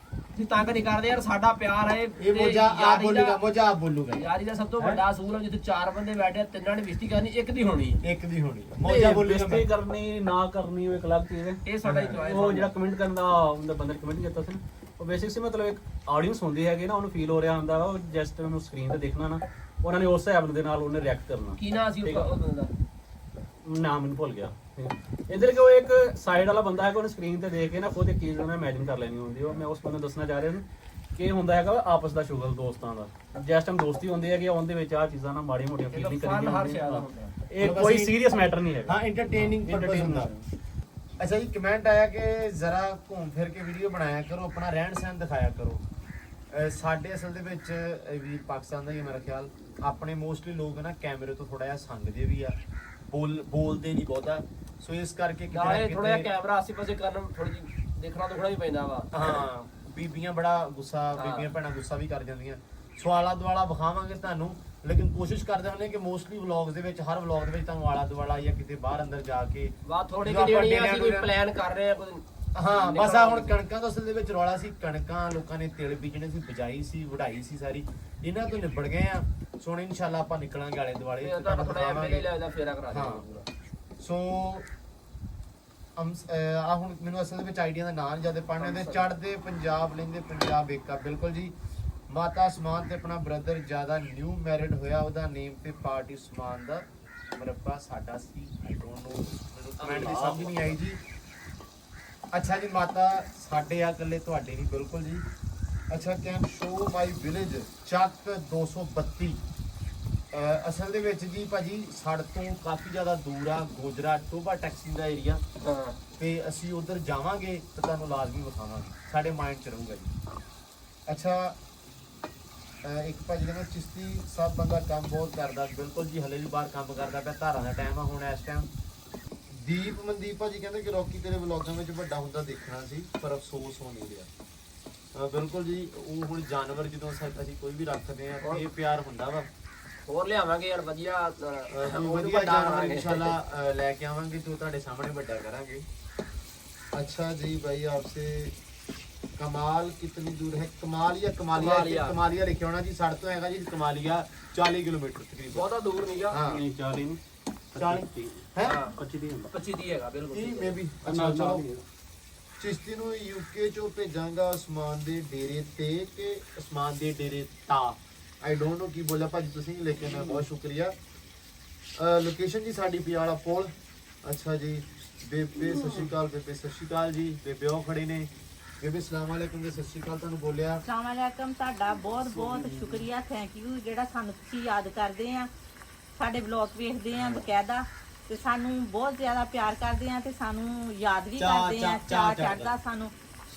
ਅਸੀਂ ਤੰਗ ਨਹੀਂ ਕਰਦੇ ਯਾਰ, ਸਾਡਾ ਪਿਆਰ ਹੈ। ਇਹ ਮੋਜਾ ਆਪ ਬੋਲੂਗਾ, ਮੋਜਾ ਆਪ ਬੋਲੂਗਾ। ਯਾਰੀ ਦਾ ਸਭ ਤੋਂ ਵੱਡਾ ਅਸੂਲ ਹੈ, ਜਿੱਥੇ ਚਾਰ ਬੰਦੇ ਬੈਠੇ ਆ, ਤਿੰਨਾਂ ਨੇ ਬਿਸਤੀ ਕਰਨੀ, ਇੱਕ ਦੀ ਹੋਣੀ ਹੈ। ਇੱਕ ਦੀ ਹੋਣੀ ਮੋਜਾ ਬੋਲੂਗਾ। ਬੇਇੱਜ਼ਤੀ ਕਰਨੀ ਨਾ ਕਰਨੀ ਉਹ ਇੱਕ ਅਲੱਗ ਚੀਜ਼ ਹੈ। ਇਹ ਸਾਡਾ ਹੀ ਚੋਇਸ ਉਹ ਜਿਹੜਾ ਕਮੈਂਟ ਕਰਨ ਦਾ ਉਹਦਾ ਬੰਦੇ ਨੇ ਕਮੈਂਟ ਕੀਤਾ ਸੀ ਨਾ, ਉਹ ਬੇਸਿਕ ਸੀ ਮਤਲਬ ਇੱਕ ਆਡੀਅנס ਹੁੰਦੀ ਹੈਗੀ ਨਾ, ਉਹਨੂੰ ਫੀਲ ਹੋ ਰਿਹਾ ਹੁੰਦਾ ਉਹ ਜਸਟ ਉਹਨੂੰ ਸਕਰੀਨ ਤੇ ਦੇਖਣਾ ਨਾ, ਉਹਨਾਂ ਨੇ ਉਸ ਹਿਸਾਬ ਦੇ ਨਾਲ ਉਹਨੇ ਰਿਐਕਟ ਕਰਨਾ। ਕੀ ਨਾ ਸੀ ਉਹ ਬੰਦੇ ਦਾ? ਨਾਮ ਮੈਨੂੰ ਭੁੱਲ ਗਿਆ। ਇਧਰ ਕਿ ਉਹ ਇੱਕ ਸਾਈਡ ਵਾਲਾ ਬੰਦਾ ਹੈ ਕਿ ਉਹਨੇ ਸਕਰੀਨ ਤੇ ਦੇਖ ਕੇ ਨਾ ਖੁਦ ਇੱਕ ਚੀਜ਼ ਉਹਨੇ ਇਮੇਜਿਨ ਕਰ ਲੈਣੀ ਹੁੰਦੀ। ਉਹ ਮੈਂ ਉਸ ਬੰਦੇ ਨੂੰ ਦੱਸਣਾ ਚਾਹ ਰਿਹਾ ਸੀ ਕਿ ਇਹ ਹੁੰਦਾ ਹੈਗਾ ਆਪਸ ਦਾ ਸ਼ੁਗਲ ਦੋਸਤਾਂ ਦਾ। ਜਿਸ ਟਾਈਮ ਦੋਸਤੀ ਹੁੰਦੀ ਹੈ ਕਿ ਉਹਦੇ ਵਿੱਚ ਆਹ ਚੀਜ਼ਾਂ ਨਾ ਮਾੜੀ ਮੋਟੀਆਂ ਫੀਲ ਨਹੀਂ ਫਨ ਹਰ ਕਰੀਦੀਆਂ। ਸ਼ਾਇਦ ਹੁੰਦਾ। ਇਹ ਕੋਈ ਸੀਰੀਅਸ ਮੈਟਰ ਨਹੀਂ ਹੈਗਾ। ਹਾਂ ਇੰਟਰਟੇਨਿੰਗ ਪਰਪਸ ਹੁੰਦਾ। ਅੱਛਾ ਜੀ ਕਮੈਂਟ ਆਇਆ ਕਿ ਜ਼ਰਾ ਘੁੰਮ ਫਿਰ ਕੇ ਵੀਡੀਓ ਬਣਾਇਆ ਕਰੋ, ਆਪਣਾ ਰਹਿਣ ਸਹਿਣ ਦਿਖਾਇਆ ਕਰੋ। ਸਾਡੇ ਅਸਲ ਦੇ ਵਿੱਚ ਵੀ ਪਾਕਿਸਤਾਨ ਦਾ ਹੀ ਮੇਰਾ ਖਿਆਲ, ਆਪਣੇ ਮੋਸਟਲੀ ਲੋਕ ਨਾ ਕੈਮਰੇ ਤੋਂ ਥੋੜਾ ਜਿਹਾ ਸੰਗਦੇ ਵੀ ਆ, ਬੋਲਦੇ ਨਹੀਂ ਬਹੁਤਾ। ਸੋ ਇਸ ਕਰਕੇ ਕਿਤੇ ਨਾ ਨਾਲੇ ਥੋੜਾ ਜਿਹਾ ਕਿਤੇ ਕੈਮਰਾ ਆਸੇ ਪਾਸੇ ਕਰਨ ਥੋੜੀ ਜਿਹੀ ਦੇਖਣਾ ਦੁਖਣਾ ਵੀ ਪੈਂਦਾ ਵਾ। ਹਾਂ ਬੀਬੀਆਂ ਬੜਾ ਗੁੱਸਾ, ਬੀਬੀਆਂ ਭੈਣਾਂ ਗੁੱਸਾ ਵੀ ਕਰ ਜਾਂਦੀਆਂ। ਸਵਾਲਾ ਦੁਆਲਾ ਵਿਖਾਵਾਂਗੇ ਤੁਹਾਨੂੰ, ਲੇਕਿਨ ਕੋਸ਼ਿਸ਼ ਕਰਦੇ ਹੁੰਦੇ ਕਿ ਮੋਸਟਲੀ ਵਲੌਗਸ ਦੇ ਵਿੱਚ, ਹਰ ਵਲੌਗ ਦੇ ਵਿੱਚ ਤੁਹਾਨੂੰ ਆਲਾ ਦੁਆਲਾ ਜਾਂ ਕਿਤੇ ਬਾਹਰ ਅੰਦਰ ਜਾ ਕੇ ਵਾ ਥੋੜੀ ਜਿਹੀ ਜਿਹੜੀ ਅਸੀਂ ਕੋਈ ਪਲਾਨ ਕਰ ਰਹੇ ਆ ਕੋਈ। ਹਾਂ ਬਸ ਆ ਹੁਣ ਕਣਕਾਂ ਦਾ ਅਸਲ ਦੇ ਵਿੱਚ ਰੌਲਾ ਸੀ। ਕਣਕਾਂ ਲੋਕਾਂ ਨੇ ਤਿਲ ਬੀਜਣੇ ਸੀ, ਬਜਾਈ ਸੀ, ਵਢਾਈ ਸੀ ਸਾਰੀ, ਇਹਨਾਂ ਤੋਂ ਨਿਬੜ ਗਏ ਆ। ਸੋ ਇਨਸ਼ਾਅੱਲਾ ਆਪਾਂ ਨਿਕਲਾਂਗੇ ਆਲੇ ਦੁਆਲੇ, ਤੁਹਾਡਾ ਥੋੜਾ ਜਿਹਾ ਮੇਰੇ ਲਿਆ ਫੇਰਾ ਕਰਾ ਹਾਂ। ਸੋ ਆ ਹੁਣ ਮੈਨੂੰ ਅਸਲ ਦੇ ਵਿੱਚ ਆਈਡੀਆ ਦਾ ਨਾਂ ਜਿਆਦਾ ਪੜਨੇ ਦੇ ਚੜਦੇ ਪੰਜਾਬ ਲੈਂਦੇ ਪੰਜਾਬ ਏਕਾ। ਬਿਲਕੁਲ ਜੀ। ਮਾਤਾ ਸਮਾਨ ਤੇ ਆਪਣਾ ਬ੍ਰਦਰ ਜਿਆਦਾ ਨਿਊ ਮੈਰਿਡ ਹੋਇਆ, ਉਹਦਾ ਨੇਮ ਤੇ ਪਾਰਟੀ ਸਮਾਨ ਦਾ ਮਰੱਬਾ ਸਾਡਾ ਸੀ। ਆਈ ਡੋਨਟ ਨੋ, ਮੈਨੂੰ ਕਮੈਂਟ ਦੀ ਸਮਝ ਨਹੀਂ ਆਈ ਜੀ। ਅੱਛਾ ਜੀ ਮਾਤਾ ਸਾਡੇ ਆ ਇਕੱਲੇ ਤੁਹਾਡੇ ਨਹੀਂ। ਬਿਲਕੁਲ ਜੀ। ਅੱਛਾ ਕੈਨ ਸ਼ੋ ਮਾਈ ਵਿਲੇਜ ਚੱਕ 232। ਅਸਲ ਦੇ ਵਿੱਚ ਜੀ ਭਾਜੀ ਸਾਡੇ ਤੋਂ ਕਾਫੀ ਜ਼ਿਆਦਾ ਦੂਰ ਆ, ਗੋਜਰਾ ਟੋਬਾ ਟੈਕਸੀ ਦਾ ਏਰੀਆ। ਹਾਂ ਤੇ ਅਸੀਂ ਉਧਰ ਜਾਵਾਂਗੇ ਤੇ ਤੁਹਾਨੂੰ ਲਾਜ਼ਮੀ ਵਿਖਾਵਾਂਗੇ, ਸਾਡੇ ਮਾਈਂਡ 'ਚ ਰਹੂਗਾ ਜੀ। ਅੱਛਾ ਇੱਕ ਭਾਜੀ ਕਹਿੰਦਾ ਚਿਸ਼ਤੀ ਸਭ ਬੰਦਾ ਕੰਮ ਬਹੁਤ ਕਰਦਾ। ਬਿਲਕੁਲ ਜੀ, ਹਲੇ ਵੀ ਬਾਹਰ ਕੰਮ ਕਰਦਾ ਪਿਆ। ਧਾਰਾਂ ਦਾ ਟਾਈਮ ਆ ਹੁਣ ਇਸ ਟਾਈਮ। ਦੀਪ ਮਨਦੀਪ ਭਾਜੀ ਕਹਿੰਦੇ ਕਿ ਰੌਕੀ ਤੇਰੇ ਵਲੌਗਾਂ ਵਿੱਚ ਵੱਡਾ ਹੁੰਦਾ ਦੇਖਣਾ ਸੀ, ਪਰ ਅਫਸੋਸ ਹੋ ਨਹੀਂ ਰਿਹਾ। ਬਿਲਕੁਲ ਜੀ, ਉਹ ਹੁਣ ਜਾਨਵਰ ਜਦੋਂ ਅਸੀਂ ਕੋਈ ਵੀ ਰੱਖਦੇ ਆ ਇਹ ਪਿਆਰ ਹੁੰਦਾ ਵਾ। ਹੋਰ ਲਿਆਵਾਂਗੇ ਯਾਰ ਵਧੀਆ ਵਧੀਆ ਜਾਨਵਰ ਇਨਸ਼ਾਅੱਲਾ ਲੈ ਕੇ ਆਵਾਂਗੇ ਤੇ ਤੁਹਾਡੇ ਸਾਹਮਣੇ ਵੱਡਾ ਕਰਾਂਗੇ। अच्छा जी भाई आपसे कमाल कितनी दूर है? कमालिया कमालिया कमालिया लिखे होना जी। साढ़े तो हैगा जी कमालिया 40 किलोमीटर तकरीबन। बहुत दूर नहीं गा। हाँ 40 40 है 25 ਦੀ ਹੈਗਾ ਬਿਲਕੁਲ। ਮੈਂ ਵੀ ਅੱਛਾ ਚਲੋ ਚਿਸ਼ਤੀ ਨੂੰ ਯੂਕੇ ਚੋਂ ਭੇਜਾਂਗਾ ਉਸਮਾਨ ਦੇ ਡੇਰੇ ਤੇ ਕਿ ਉਸਮਾਨ ਦੇ ਡੇਰੇ ਤਾ। ਆਈ ਡੋਨਟ ਨੋ ਕੀ ਬੋਲਿਆ ਭਾਜੀ ਤੁਸੀਂ, ਲੇਕਿਨ ਬਹੁਤ ਸ਼ੁਕਰੀਆ। ਲੋਕੇਸ਼ਨ ਜੀ ਸਾਡੀ ਪਿਆਲਾ ਪੁਲ। ਅੱਛਾ ਜੀ ਬੇਬੇ ਸਤਿ ਸ਼੍ਰੀ ਅਕਾਲ, ਬੇਬੇ ਸਤਿ ਸ਼੍ਰੀ ਅਕਾਲ ਜੀ। ਬੇਬੇ ਉਹ ਖੜੇ ਨੇ। ਬੇਬੇ ਸਲਾਮ ਵਾਲੇਕੁਮ ਜੀ, ਸਤਿ ਸ਼੍ਰੀ ਅਕਾਲ ਤੁਹਾਨੂੰ ਬੋਲਿਆ। ਅਸਲਾਮ ਵਾਲੇਕਮ, ਤੁਹਾਡਾ ਬਹੁਤ ਬਹੁਤ ਸ਼ੁਕਰੀਆ, ਥੈਂਕ ਯੂ ਜਿਹੜਾ ਸਾਨੂੰ ਤੁਸੀਂ ਯਾਦ ਕਰਦੇ ਆ, ਸਾਡੇ ਵਲੌਗ ਵੇਖਦੇ ਆ ਬਕਾਇਦਾ ਤੇ ਸਾਨੂੰ ਬਹੁਤ ਜ਼ਿਆਦਾ ਪਿਆਰ ਕਰਦੇ ਆ ਤੇ ਸਾਨੂੰ ਯਾਦ ਵੀ ਕਰਦੇ ਆ, ਚਾਅ ਚੜਦਾ ਸਾਨੂੰ।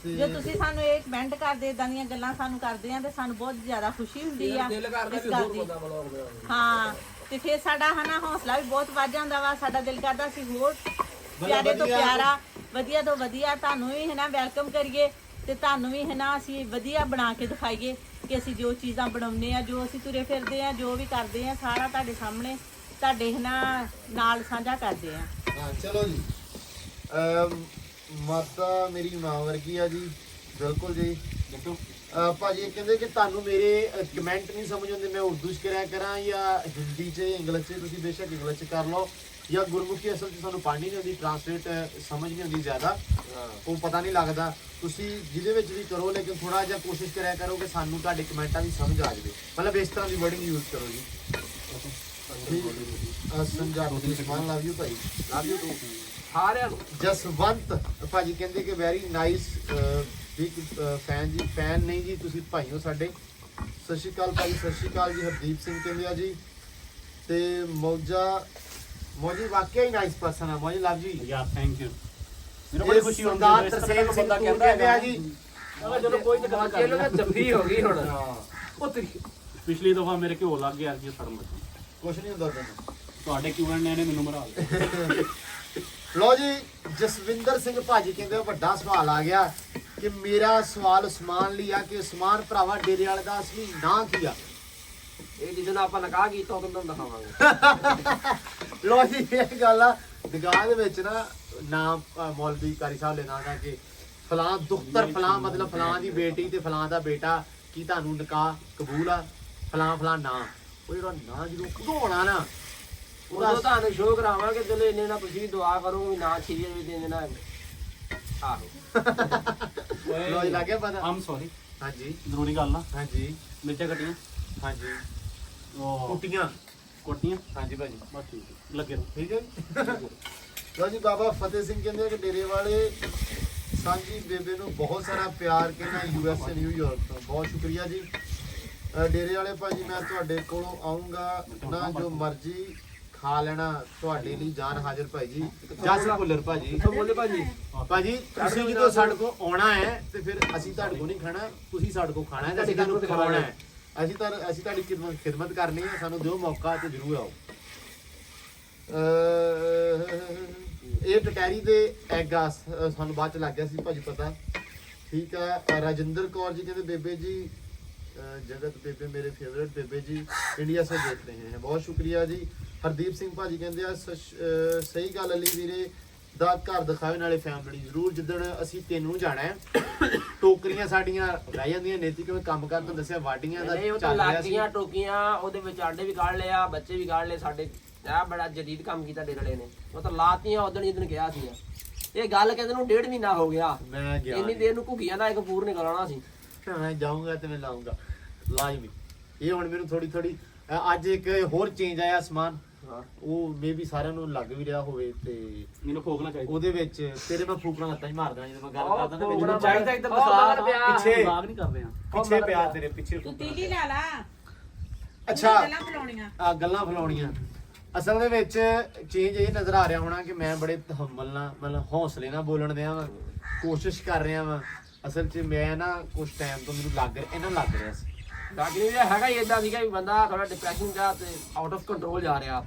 ਜੇ ਤੁਸੀਂ ਸਾਨੂੰ ਇਹ ਕਮੈਂਟ ਕਰਦੇ, ਇਦਾਂ ਦੀਆਂ ਗੱਲਾਂ ਸਾਨੂੰ ਕਰਦੇ ਆ ਤੇ ਸਾਨੂੰ ਬਹੁਤ ਜ਼ਿਆਦਾ ਖੁਸ਼ੀ ਹੁੰਦੀ ਆ ਦਿਲ ਕਰਦਾ ਇਸ ਕਿ ਗੱਲ ਹੋਰ ਦੀ। ਬੰਦਾ ਬਣਾਉਂਦਾ। ਹਾਂ ਤੇ ਫਿਰ ਸਾਡਾ ਹਨਾ ਹੌਸਲਾ ਵੀ ਬਹੁਤ ਵੱਧ ਜਾਂਦਾ ਵਾ। ਸਾਡਾ ਦਿਲ ਕਰਦਾ ਸੀ ਹੋਰ ਪਿਆਰੇ ਤੋਂ ਪਿਆਰਾ, ਵਧੀਆ ਤੋਂ ਵਧੀਆ ਤੁਹਾਨੂੰ ਵੀ ਹੈ ਨਾ ਵੈਲਕਮ ਕਰੀਏ ਤੇ ਤੁਹਾਨੂੰ ਵੀ ਹੈ ਨਾ ਅਸੀਂ ਵਧੀਆ ਬਣਾ ਕੇ ਦਿਖਾਈਏ ਕਿ ਅਸੀਂ ਜੋ ਚੀਜ਼ਾਂ ਬਣਾਉਂਦੇ ਆ, ਜੋ ਅਸੀਂ ਤੁਰੇ ਫਿਰਦੇ ਆ, ਜੋ ਵੀ ਕਰਦੇ ਆ, ਸਾਰਾ ਤੁਹਾਡੇ ਸਾਹਮਣੇ ਤੁਹਾਡੇ ਹੈ ਨਾ ਨਾਲ ਸਾਂਝਾ ਕਰਦੇ ਆ। ਹਾਂ ਚਲੋ ਜੀ। ਮਾਤਾ ਮੇਰੀ ਮਾਂ ਵਰਗੀ ਆ ਜੀ, ਬਿਲਕੁਲ ਜੀ। ਭਾਜੀ ਇਹ ਕਹਿੰਦੇ ਕਿ ਤੁਹਾਨੂੰ ਮੇਰੇ ਕਮੈਂਟ ਨਹੀਂ ਸਮਝ ਆਉਂਦੇ, ਮੈਂ ਉਰਦੂ 'ਚ ਕਰਿਆ ਕਰਾਂ ਜਾਂ ਹਿੰਦੀ 'ਚ, ਇੰਗਲਿਸ਼ 'ਚ। ਤੁਸੀਂ ਬੇਸ਼ੱਕ ਇੰਗਲਿਸ਼ 'ਚ ਕਰ ਲਓ ਜਾਂ ਗੁਰਮੁਖੀ, ਅਸਲ 'ਚ ਸਾਨੂੰ ਪੜ੍ਹਨੀ ਨਹੀਂ ਆਉਂਦੀ, ਟ੍ਰਾਂਸਲੇਟ ਸਮਝ ਨਹੀਂ ਆਉਂਦੀ ਜ਼ਿਆਦਾ, ਉਹ ਪਤਾ ਨਹੀਂ ਲੱਗਦਾ। ਤੁਸੀਂ ਜਿਹਦੇ ਵਿੱਚ ਵੀ ਕਰੋ ਲੇਕਿਨ ਥੋੜਾ ਜਿਹਾ ਕੋਸ਼ਿਸ਼ ਕਰਿਆ ਕਰੋ ਕਿ ਸਾਨੂੰ ਤੁਹਾਡੇ ਕਮੈਂਟਾਂ ਦੀ ਸਮਝ ਆ ਜਾਵੇ, ਮਤਲਬ ਇਸ ਤਰ੍ਹਾਂ ਦੀ ਵਰਡਿੰਗ ਯੂਜ਼ ਕਰੋ ਜੀ। ਸਮਝਾਤੀ ਸਮਾਨ love you Bhai, love you to ਸਾਰਿਆਂ ਨੂੰ ਜਸਵੰਤ ਭਾਜੀ ਕਹਿੰਦੇ ਕਿ ਵੈਰੀ ਨਾਈਸ ਬਿਗ ਫੈਨ ਜੀ। ਫੈਨ ਨਹੀਂ ਜੀ, ਤੁਸੀਂ ਭਾਈ ਹੋ ਸਾਡੇ। ਸਤਿ ਸ਼੍ਰੀ ਅਕਾਲ ਭਾਈ, ਸਤਿ ਸ਼੍ਰੀ ਅਕਾਲ ਜੀ। ਹਰਦੀਪ ਸਿੰਘ ਕਹਿੰਦੇ ਆ ਜੀ। ਤੇ ਮੌਜੀ ਵਾਕਿਆ ਹੀ ਨਾਈਸ ਪਰਸਨ ਆ। ਮੌਜੀ ਲਵ ਜੀ ਯਾ ਥੈਂਕ ਯੂ। ਮੈਨੂੰ ਬੜੀ ਖੁਸ਼ੀ ਹੁੰਦੀ ਹੈ ਤਰਸੇਮ ਬੰਦਾ ਕਹਿੰਦੇ ਆ ਜੀ। ਚਲੋ ਕੋਈ ਤਾਂ ਗੱਲ ਕਰ ਲਓ, ਜੱਫੀ ਹੋ ਗਈ ਹੁਣ। ਉਹ ਤੇਰੀ ਪਿਛਲੀ ਦਫਾ ਮੇਰੇ ਘਿਓ ਲੱਗ ਗਿਆ ਜੀ ਸੜਨ ਲੱਗਾ। ਕੁਛ ਨਹੀਂ ਹੁੰਦਾ ਤੈਨੂੰ, ਤੁਹਾਡੇ ਕਿਉਂ ਨੇ ਮੈਨੂੰ ਮਰਾ ਲਿਆ। ਲੋ ਜੀ ਜਸਵਿੰਦਰ ਸਿੰਘ ਭਾਜੀ ਕਹਿੰਦੇ ਵੱਡਾ ਸਵਾਲ ਆ ਗਿਆ ਕਿ ਮੇਰਾ ਸਵਾਲ ਉਸਮਾਨ ਲਈ ਆ ਕਿ ਉਸਮਾਨ ਭਰਾਵਾ ਡੇਰੇ ਵਾਲੇ ਦਾ ਅਸਲੀ ਨਾਂ ਕੀ ਆ? ਇਹ ਜਿੱਦਣ ਆਪਾਂ ਨਿਕਾਹ ਕੀਤਾ ਉਦੋਂ ਤੁਹਾਨੂੰ ਦਿਖਾਵਾਂਗੇ। ਲੋ ਜੀ ਇਹ ਗੱਲ ਆ, ਨਿਗਾਹ ਦੇ ਵਿੱਚ ਨਾ ਨਾਮ ਮੌਲਵੀ ਕਾਰੀ ਸਾਹਿਬ ਲੈਣਾ ਦਾ ਕਿ ਫਲਾਂ ਦੁਖਤਰ ਫਲਾਂ ਮਤਲਬ ਫਲਾਂ ਦੀ ਬੇਟੀ ਤੇ ਫਲਾਂ ਦਾ ਬੇਟਾ, ਕੀ ਤੁਹਾਨੂੰ ਨਿਕਾਹ ਕਬੂਲ ਆ? ਫਲਾਂ ਫਲਾਂ ਨਾਂ, ਉਹ ਜਿਹੜਾ ਨਾਂ ਜਦੋਂ ਉਦੋਂ ਹੋਣਾ ਨਾ ਉਦੋਂ ਤੁਹਾਨੂੰ ਸ਼ੋਅ ਕਰਾਵਾਂਗੇ। ਚਲੋ ਇੰਨੇ ਨਾਲ ਤੁਸੀਂ ਵੀ ਦੁਆ ਕਰੋ ਵੀ ਨਾ 6 ਵੀ ਦੇ ਦੇਣਾ। ਆਹੋ ਲੋ ਜੀ ਲੱਗ ਗਿਆ ਪਤਾ। ਆਮ ਸੌਰੀ, ਹਾਂਜੀ ਜ਼ਰੂਰੀ ਗੱਲ ਨਾ। ਹਾਂਜੀ ਮਿਰਚਾਂ ਕੱਟੀਆਂ, ਹਾਂਜੀ ਉਹ ਕੁੱਟੀਆਂ, ਕੋਟੀਆਂ। ਹਾਂਜੀ ਭਾਜੀ ਬਸ ਠੀਕ ਹੈ, ਲੱਗੇ ਰਹੋ। ਠੀਕ ਹੈ ਜੀ। ਲੋ ਜੀ ਬਾਬਾ ਫਤਿਹ ਸਿੰਘ ਕਹਿੰਦੇ ਕਿ ਡੇਰੇ ਵਾਲੇ ਸਾਂਝੀ ਬੇਬੇ ਨੂੰ ਬਹੁਤ ਸਾਰਾ ਪਿਆਰ ਕਹਿਣਾ USA ਨਿਊਯਾਰਕ ਤੋਂ। ਬਹੁਤ ਸ਼ੁਕਰੀਆ ਜੀ। ਡੇਰੇ ਵਾਲੇ ਭਾਜੀ ਮੈਂ ਤੁਹਾਡੇ ਕੋਲੋਂ ਆਉਂਗਾ ਨਾ, ਜੋ ਮਰਜ਼ੀ ਖਾ ਲੈਣਾ, ਤੁਹਾਡੇ ਲਈ ਜਾਨ ਹਾਜ਼ਰ ਭਾਈ ਜੀ। ਜਸ ਭੁੱਲਰ ਭਾਜੀ। ਬੋਲੇ ਭਾਜੀ ਭਾਜੀ ਤੁਸੀਂ ਜਦੋਂ ਸਾਡੇ ਕੋਲ ਆਉਣਾ ਹੈ ਤੇ ਫਿਰ ਅਸੀਂ ਤੁਹਾਡੇ ਕੋਲ ਨਹੀਂ ਖਾਣਾ, ਤੁਸੀਂ ਸਾਡੇ ਕੋਲ ਖਾਣਾ ਹੈ, ਅਸੀਂ ਤੁਹਾਨੂੰ ਖਵਾਉਣਾ ਹੈ। ਅਸੀਂ ਤੁਹਾਡੀ ਖਿਦਮਤ ਕਰਨੀ ਹੈ, ਸਾਨੂੰ ਦਿਓ ਮੌਕਾ ਤੇ ਜ਼ਰੂਰ ਆਓ। ਇਹ ਟਟੈਰੀ ਦੇ ਐਗ ਆ, ਸਾਨੂੰ ਬਾਅਦ ਚ ਲੱਗ ਗਿਆ ਸੀ ਭਾਜੀ ਪਤਾ। ਠੀਕ ਹੈ। ਰਾਜਿੰਦਰ ਕੌਰ ਜੀ ਕਹਿੰਦੇ ਬੇਬੇ ਜੀ जगत बेबे मेरे फेवरेट बेबे जी इंडिया से देख रहे हैं, बहुत शुक्रिया जी। हरदीप सिंह भाजी कहते हैं सही गल अली वीरे ਦਾ ਘਰ ਦਿਖਾਵੇ ਨਾਲੇ ਫੈਮਿਲੀ ਜ਼ਰੂਰ। ਜਿੱਦਣ ਅਸੀਂ ਤੈਨੂੰ ਜਾਣਾ ਹੈ ਟੋਕਰੀਆਂ ਸਾਡੀਆਂ ਰਹਿ ਜਾਂਦੀਆਂ ਨੇਤੀ ਕਿਵੇਂ ਕੰਮ ਕਰਨ ਤੋਂ ਦੱਸਿਆ ਵਾਡੀਆਂ ਦਾ ਨਹੀਂ, ਉਹ ਤਾਂ ਚੱਲ ਰਿਹਾ ਸੀ। ਲੱਗੀਆਂ ਟੋਕੀਆਂ, ਉਹਦੇ ਵਿੱਚ ਆਂਡੇ ਵੀ ਗਾੜ ਲਿਆ, ਬੱਚੇ ਵੀ ਗਾੜ ਲਏ ਸਾਡੇ। ਆ ਬੜਾ ਜਦੀਦ ਕੰਮ ਕੀਤਾ ਡੇਰੇ ਨੇ। ਉਹ ਤਾਂ ਲਾਤੀਆਂ ਉਦੋਂ ਜਿੱਦਣ ਕਿਹਾ ਸੀ। ਇਹ ਗੱਲ ਕਹਿੰਦੇ ਨੂੰ 1.5 ਮਹੀਨਾ ਹੋ ਗਿਆ। ਮੈਂ ਗਿਆ ਇੰਨੀ ਦੇਰ ਨੂੰ ਘੁੱਗੀਆਂ ਦਾ ਇੱਕ ਪੂਰ ਨਿਕਲਣਾ ਸੀ। ਮੈਂ ਜਾਊਂਗਾ ਤੇ ਮੈਂ ਲਾਉਂਗਾ ਲਾਜ਼ਮੀ। ਇਹ ਹੁਣ ਮੈਨੂੰ ਥੋੜੀ ਅੱਜ ਇੱਕ ਹੋਰ ਚੇਂਜ ਆਇਆ ਸਮਾਨ, ਉਹ ਮੇਬੀ ਸਾਰਿਆਂ ਨੂੰ ਲੱਗ ਵੀ ਰਿਹਾ ਹੋਵੇ ਤੇ ਮੈਨੂੰ ਫੋਕਣਾ ਚਾਹੀਦਾ। ਉਹਦੇ ਵਿੱਚ ਤੇਰੇ ਮੈਂ ਫੂਕਣਾ ਹੱਥਾਂ 'ਚ ਮਾਰਦਾ ਜਦੋਂ ਮੈਂ ਗੱਲ ਕਰਦਾ ਨਾ ਫੂਕਣਾ ਮੈਨੂੰ ਚਾਹੀਦਾ ਇੱਧਰ ਦਿਖਾ ਪਿੱਛੇ ਮਜ਼ਾਕ ਨਹੀਂ ਕਰਦੇ ਆ। ਪਿੱਛੇ ਪਿਆ ਤੇਰੇ ਪਿੱਛੇ ਤੂੰ ਫੂਕਣਾ। ਤੀਲੀ ਲਾ ਲਾ। ਅੱਛਾ ਗੱਲਾਂ ਫਲਾਉਣੀਆਂ। ਗੱਲਾਂ ਫਲਾਉਣੀਆਂ। ਅਸਲ ਦੇ ਵਿੱਚ ਚੇਂਜ ਇਹ ਨਜ਼ਰ ਆ ਰਿਹਾ ਹੋਣਾ ਕਿ ਮੈਂ ਬੜੇ ਤਹੱਮਲ ਨਾਲ ਮਤਲਬ ਹੌਸਲੇ ਨਾਲ ਬੋਲਣ ਦਿਆਂ ਵਾਂ, ਕੋਸ਼ਿਸ਼ ਕਰ ਰਿਹਾ ਵਾਂ। ਅਸਲ 'ਚ ਮੈਂ ਨਾ ਕੁਝ ਟਾਈਮ ਤੋਂ ਮੈਨੂੰ ਲੱਗ ਰਿਹਾ ਸੀ ਡਾਕਟਰੀ ਵੀ ਹੈਗਾ ਹੀ ਇਦਾਂ ਸੀਗਾ ਵੀ ਬੰਦਾ ਥੋੜਾ ਡਿਪਰੈਸ਼ਨ ਦਾ ਤੇ ਆਊਟ ਆਫ ਕੰਟਰੋਲ ਜਾ ਰਿਹਾ।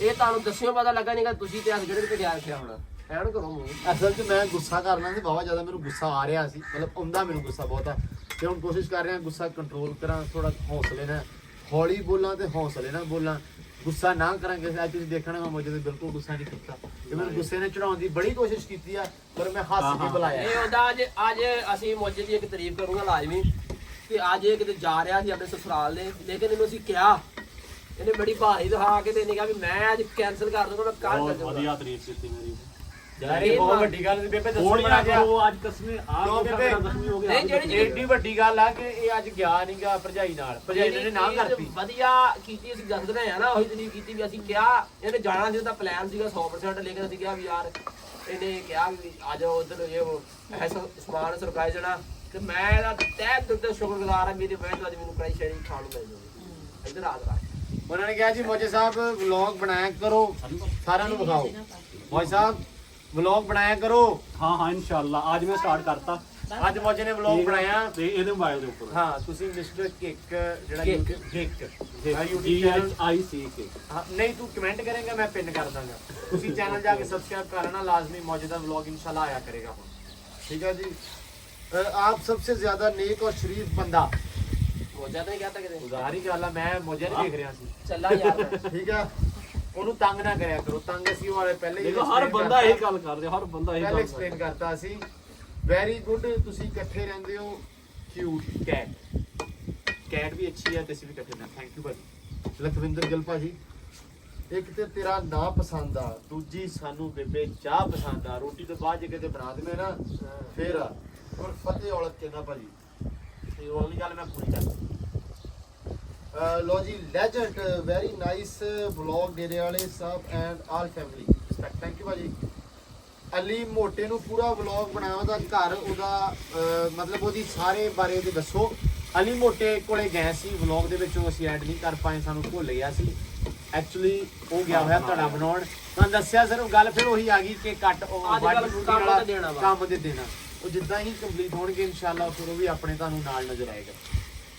ਇਹ ਤੁਹਾਨੂੰ ਦੱਸਿਓ ਪਤਾ ਲੱਗਾ ਨਹੀਂਗਾ, ਤੁਸੀਂ ਤੇ ਅਸ ਜਿਹੜੇ ਤੇ ਗਿਆ ਰੱਖਿਆ ਹੁਣ ਐਨ ਕਰੋ ਮੂੰਹ। ਅਸਲ 'ਚ ਮੈਂ ਗੁੱਸਾ ਕਰਨਾ ਸੀ, ਬਹੁਤ ਜ਼ਿਆਦਾ ਮੈਨੂੰ ਗੁੱਸਾ ਆ ਰਿਹਾ ਸੀ, ਮਤਲਬ ਆਉਂਦਾ ਮੈਨੂੰ ਗੁੱਸਾ ਬਹੁਤ ਆ ਤੇ ਹੁਣ ਕੋਸ਼ਿਸ਼ ਕਰ ਰਿਹਾ ਗੁੱਸਾ ਕੰਟਰੋਲ ਕਰਾਂ, ਥੋੜਾ ਹੌਸਲੇ ਨਾਲ ਹੌਲੀ ਬੋਲਾਂ ਤੇ ਹੌਸਲੇ ਨਾਲ ਬੋਲਾਂ, ਗੁੱਸਾ ਨਾ ਕਰਾਂਗੇ। ਅੱਜ ਤੁਸੀਂ ਦੇਖਣਾ ਮੈਂ ਮੁਝੇ ਬਿਲਕੁਲ ਗੁੱਸਾ ਨਹੀਂ ਕੀਤਾ ਤੇ ਮੈਨੂੰ ਗੁੱਸੇ ਨੇ ਚੜਾਉਣ ਦੀ ਬੜੀ ਕੋਸ਼ਿਸ਼ ਕੀਤੀ ਆ, ਪਰ ਮੈਂ ਹੱਸ ਕੇ ਬੁਲਾਇਆ। ਇਹ ਉਹਦਾ ਅੱਜ ਅਸੀਂ ਮੌਜੇ ਦੀ ਇੱਕ ਤਾਰੀਫ ਕਰੂੰਗਾ ਲਾਜ਼ਮੀ ਕਿ ਅੱਜ ਇਹ ਕਿਤੇ ਜਾ ਰਿਹਾ ਸੀ ਆਪਣੇ ਸਸੁਰਾਲ ਦੇ, ਲੇਕਿਨ ਇਹਨੂੰ ਅਸੀਂ ਕਿਹਾ, ਇਹਨੇ ਬੜੀ ਭਾਰੀ ਦਿਖਾ ਕੇ ਤੇ ਇਹਨੇ ਕਿਹਾ ਵੀ ਮੈਂ ਅੱਜ ਕੈਨਸਲ ਕਰ ਦੂੰਗਾ, ਮੈਂ ਕੱਲ ਬਹੁਤ ਚੱਲ ਜਾਊਂਗਾ। ਵਧੀਆ ਤਾਰੀਫ ਕੀਤੀ ਮੇਰੀ। ਯਾਰ ਇਹ ਬਹੁਤ ਵੱਡੀ ਗੱਲ ਸੀ ਬੇਬੇ, ਦੱਸੋ ਥੋੜ੍ਹਾ ਬਣਾ ਜਿਹਾ ਗਿਆ ਕਰੋ ਅੱਜ ਕਸਮੇ ਕਿਉਂ ਬੇਬੇ? ਹੋ ਗਿਆ ਨਹੀਂ ਜਿਹੜੀ ਏਡੀ ਵੱਡੀ ਗੱਲ ਆ ਕਿ ਇਹ ਅੱਜ ਗਿਆ ਨਹੀਂਗਾ ਭਰਜਾਈ ਨਾਲ, ਭਰਜਾਈ ਨੇ ਨਾ ਕਰਤੀ। ਵਧੀਆ ਕੀਤੀ, ਅਸੀਂ ਦੱਸਦੇ ਆ ਨਾ ਉਹੀ ਤਰੀਕ ਕੀਤੀ ਵੀ ਅਸੀਂ ਕਿਹਾ ਇਹਨੇ ਜਾਣਾ ਸੀ, ਉਹਦਾ ਪਲਾਨ ਸੀਗਾ 100%, ਲੇਕਿਨ ਅਸੀਂ ਕਿਹਾ ਵੀ ਯਾਰ ਇਹਨੇ ਕਿਹਾ ਵੀ ਆ ਜਾਓ ਉਧਰ ਇਹ ਐਸਾ ਸਮਾਨ ਸਰਪ੍ਰਾਈਜ਼ ਦੇਣਾ, ਤੇ ਮੈਂ ਇਹਦਾ ਤਹਿ ਦਿਲ ਤੋਂ ਸ਼ੁਕਰਗੁਜ਼ਾਰ ਹਾਂ ਮੇਰੀ ਵਜ੍ਹਾ ਤੋਂ ਅੱਜ ਮੈਨੂੰ ਕੜਾਈ ਸ਼ੈਰੀ ਖਾਣ ਨੂੰ ਮਿਲ ਜਾਊਗੀ। ਇੱਧਰ ਆ ਜਰਾ ਉਹਨਾਂ ਨੇ ਕਿਹਾ ਜੀ ਮੋਜੇ ਸਾਹਿਬ ਵਲੌਗ ਬਣਾਇਆ ਕਰੋ, ਸਾਰਿਆਂ ਨੂੰ ਵਿਖਾਓ। ਮੋਜੇ ਸਾਹਿਬ ਵਲੌਗ ਬਣਾਇਆ ਕਰੋ। ਹਾਂ ਹਾਂ ਇਨਸ਼ਾਅੱਲਾ ਅੱਜ ਮੈਂ ਸਟਾਰਟ ਕਰਤਾ। ਅੱਜ ਮੋਜੇ ਨੇ ਵਲੌਗ ਬਣਾਇਆ ਤੇ ਇਹਦੇ ਮੋਬਾਈਲ ਦੇ ਉੱਪਰ ਹਾਂ। ਤੁਸੀਂ ਮਿਸਟਰ ਕਿਕ ਜਿਹੜਾ ਕਿਕ। ਕਿਕ GHICK ਹਾਂ, ਨਹੀਂ ਤੂੰ ਕਮੈਂਟ ਕਰੇਗਾ ਮੈਂ ਪਿੰਨ ਕਰ ਦਾਂਗਾ। ਤੁਸੀਂ ਚੈਨਲ ਜਾ ਕੇ ਸਬਸਕ੍ਰਾइब कर लेना लाजमी, मौजूदा व्लॉग इंशाल्लाह आया करेगा। ठीक है जी। आप सबसे ज्यादा नेक और शरीफ बंदा ਮੋਜਾ ਤਾਂ ਨਹੀਂ ਕਹਤਾ ਕਿਤੇ ਉਜ਼ਾਰ ਹੀ ਗੱਲ ਆ, ਮੈਂ ਮੌਜਾ ਨਹੀਂ ਦੇਖ ਰਿਹਾ ਸੀ। ਚੱਲਾ ਯਾਰ ਮੈਂ। ਠੀਕ ਆ, ਉਹਨੂੰ ਤੰਗ ਨਾ ਕਰਿਆ ਕਰੋ, ਤੰਗ ਅਸੀਂ ਵਾਲੇ ਪਹਿਲੇ ਹੀ ਦੇਖੋ ਹਰ ਬੰਦਾ ਇਹ ਗੱਲ ਕਰਦੇ, ਹਰ ਬੰਦਾ ਇਹ ਪਹਿਲੇ ਗੱਲ ਐਕਸਪਲੇਨ ਕਰਤਾ ਅਸੀਂ। ਵੈਰੀ ਗੁੱਡ, ਤੁਸੀਂ ਇਕੱਠੇ ਰਹਿੰਦੇ ਹੋ। ਕਿਊਟ ਕੈਟ ਵੀ ਅੱਛੀ ਹੈ ਤੇ ਅਸੀਂ ਵੀ ਇਕੱਠੇ ਰਹਿੰਦੇ। ਥੈਂਕ ਯੂ ਭਾਜੀ। ਲਖਵਿੰਦਰ ਗਿੱਲ ਭਾਜੀ, ਇੱਕ ਤੇ ਤੇਰਾ ਨਾਂ ਪਸੰਦ ਆ, ਦੂਜੀ ਸਾਨੂੰ ਬੇਬੇ ਚਾਹ ਪਸੰਦ ਆ। ਰੋਟੀ ਤੋਂ ਬਾਅਦ ਜੇ ਕਿਤੇ ਬਣਾ ਦੇਵੇਂ ਨਾ ਫੇਰ ਆ। ਔਰ ਫਤਿਹ ਔਲਤ ਕਹਿੰਦਾ ਭਾਜੀ, ਤੇ ਉਹ ਵਾਲੀ ਗੱਲ ਮੈਂ ਪੂਰੀ ਕਰ। ਲੋ ਜੀ ਲੈਜੈਂਡ, ਵੈਰੀ ਨਾਈਸ ਵਲੌਗ ਡੇਰੇ ਵਾਲੇ ਸਾਹਿਬ and all family respect. Thank you ਭਾਜੀ। ਅਲੀ ਮੋਟੇ ਨੂੰ ਪੂਰਾ ਵਲੌਗ ਬਣਾਇਆ, ਉਹਦਾ ਘਰ, ਉਹਦਾ ਮਤਲਬ ਉਹਦੀ ਸਾਰੇ ਬਾਰੇ ਦੇ ਦੱਸੋ। ਅਲੀ ਮੋਟੇ ਕੋਲੇ ਗਏ ਸੀ, ਵਲੌਗ ਦੇ ਵਿੱਚੋਂ ਅਸੀਂ ਐਡ ਨਹੀਂ ਕਰ ਪਾਏ, ਸਾਨੂੰ ਭੁੱਲ ਗਿਆ ਸੀ। ਐਕਚੁਅਲੀ ਉਹ ਗਿਆ ਹੋਇਆ ਤੁਹਾਡਾ ਬਣਾਉਣ, ਤੁਹਾਨੂੰ ਦੱਸਿਆ ਸਿਰਫ ਗੱਲ ਫਿਰ ਉਹੀ ਆ ਗਈ ਕਿ ਕੱਟ ਕੰਮ ਤੇ ਦੇਣਾ। ਉਹ ਜਿੱਦਾਂ ਹੀ ਕੰਪਲੀਟ ਹੋਣਗੇ ਇਨਸ਼ਾਅੱਲਾ ਫਿਰ ਉਹ ਵੀ ਆਪਣੇ ਤੁਹਾਨੂੰ ਨਾਲ ਨਜ਼ਰ ਆਏਗਾ।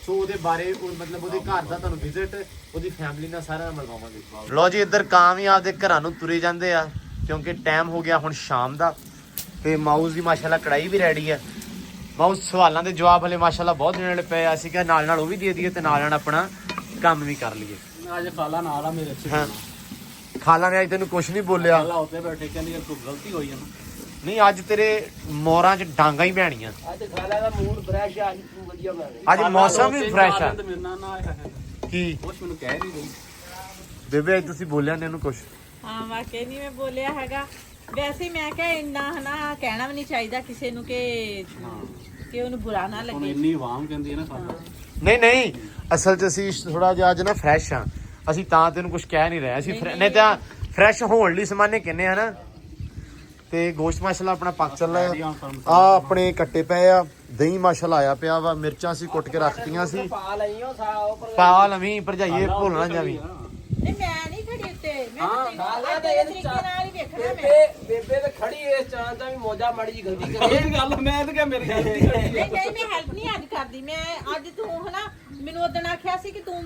ਸੋ ਉਹਦੇ ਬਾਰੇ ਉਹ ਮਤਲਬ ਉਹਦੇ ਘਰ ਦਾ ਤੁਹਾਨੂੰ ਵਿਜ਼ਿਟ ਉਹਦੀ ਫੈਮਿਲੀ ਨਾਲ ਸਾਰਿਆਂ ਨਾਲ ਮਿਲਵਾਵਾਂਗੇ। ਲੋ ਜੀ ਇੱਧਰ ਕਾਂ ਵੀ ਆਪਦੇ ਘਰਾਂ ਨੂੰ ਤੁਰੇ ਜਾਂਦੇ ਆ ਕਿਉਂਕਿ ਟਾਈਮ ਹੋ ਗਿਆ ਹੁਣ ਸ਼ਾਮ ਦਾ। ਤੇ ਮਾਊਸ ਦੀ ਮਾਸ਼ਾਅੱਲਾ ਕੜਾਈ ਵੀ ਰੈਡੀ ਆ। ਮਾਊਸ ਸਵਾਲਾਂ ਦੇ ਜਵਾਬ ਹਲੇ ਮਾਸ਼ਾਅੱਲਾ ਬਹੁਤ ਦੇਣ ਵਾਲੇ ਪਏ ਆ, ਅਸੀਂ ਕਿਹਾ ਨਾਲ ਨਾਲ ਉਹ ਵੀ ਦੇ ਦਈਏ ਤੇ ਨਾਲ ਨਾਲ ਆਪਣਾ ਕੰਮ ਵੀ ਕਰ ਲਈਏ। ਅੱਜ ਖਾਲਾ ਨਾਲ ਆ ਮੇਰੇ ਅੱਛੇ ਹਾਂ, ਖਾਲਾ ਨੇ ਅੱਜ ਤੈਨੂੰ ਕੁਝ ਨਹੀਂ ਬੋਲਿਆ। ਖਾਲਾ ਉੱਤੇ ਬੈਠੇ ਕਹਿੰਦੀ ਕੋਈ ਗਲਤੀ ਹੋਈ ਹੈ ਨਾ। ਨਹੀਂ ਅੱਜ ਤੇਰੇ ਮੋਰਾਂ 'ਚ ਡਾਂਗਾ ਹੀ ਪੈਣੀਆਂ। ਅੱਜ ਖਾਲਾ ਦਾ ਮੂਡ ਫਰੈਸ਼ ਆ, ਅੱਜ ਤੂੰ ਵਧੀਆ ਬਣਾ ਰਹੀ। ਅੱਜ ਮੌਸਮ ਵੀ ਫਰੈਸ਼ ਆ। ਮੇਰੇ ਨਾਲ ਨਾ ਆਇਆ ਹੈ ਕੀ ਕੁਛ ਮੈਨੂੰ ਕਹਿ ਨਹੀਂ ਰਹੀ ਬੇਬੇ, ਅੱਜ ਤੁਸੀਂ ਬੋਲਿਆ ਨੇ ਇਹਨੂੰ ਕੁਝ? ਹਾਂ ਵਾਕਈ ਨਹੀਂ ਮੈਂ ਬੋਲਿਆ ਹੈਗਾ। ਵੈਸੇ ਮੈਂ ਕਿਹਾ ਇੰਨਾ ਹਨਾ ਕਹਿਣਾ ਵੀ ਨਹੀਂ ਚਾਹੀਦਾ ਕਿਸੇ ਨੂੰ ਕਿ ਉਹਨੂੰ ਬੁਰਾ ਨਾ ਹੁਣ ਲੱਗੇ। ਇੰਨੀ ਆਵਾਮ ਕਹਿੰਦੀ ਹੈ ਨਾ ਖਾਲਾ। ਨਹੀਂ ਨਹੀਂ, ਅਸਲ 'ਚ ਅਸੀਂ ਥੋੜਾ ਜਿਹਾ ਅੱਜ ਨਾ ਫਰੈਸ਼ ਆ, ਅਸੀਂ ਤਾਂ ਤੈਨੂੰ ਕੁਝ ਕਹਿ ਨਹੀਂ ਰਹੇ। ਅਸੀਂ ਨਹੀਂ ਤਾਂ ਫਰੈਸ਼ ਹੋਣ ਲਈ ਸਮਾਨੇ ਕਹਿੰਦੇ ਆ ਨਾ। ਤੇ ਗੋਸ਼ਤ ਮਾਸ਼ਾਅੱਲਾ ਆਪਣਾ ਪੱਕ ਚੱਲਾ ਆ। ਆਪਣੇ ਕੱਟੇ ਪਏ ਆ, ਦਹੀਂ ਮਾਸ਼ਾਅੱਲਾ ਆਇਆ ਪਿਆ ਵਾ, ਮਿਰਚਾਂ ਅਸੀਂ ਕੁੱਟ ਕੇ ਰੱਖਤੀਆਂ ਸੀ। ਪਾ ਲਈਓ ਸਾਓ ਪਰ ਪਾ ਲਵੀਂ ਭਰਜਾਈਏ, ਭੁੱਲ ਨਾ ਜਾਵੀਂ। ਨਹੀਂ ਮੈਂ ਨਹੀਂ ਖੜੀ ਉੱਤੇ, ਮੈਂ ਖਾਲਾ ਤਾਂ ਦਾ ਤਰੀਕੇ ਨਾਲ ਹੀ ਵੇਖਣਾ ਮੈਂ। ਬੇਬੇ ਤੇ ਖੜੀ ਇਸ ਚਾਂ ਤਾਂ ਵੀ ਮੋਜਾ ਮਾੜੀ ਜੀ ਗਲਤੀ ਕਰੇ। ਇਹ ਗੱਲ ਮੈਂ ਤਾਂ ਕਿਹਾ ਮੇਰੀ ਗਲਤੀ ਨਹੀਂ ਨਹੀਂ ਮੈਂ ਹੈਲਪ ਨਹੀਂ ਅੱਜ ਕਰਦੀ। ਮੈਂ ਅੱਜ ਤੂੰ ਹਨਾ ਮੈਨੂੰ ਉਦੋਂ ਆਖਿਆ ਸੀ ਕਿ ਤੂੰ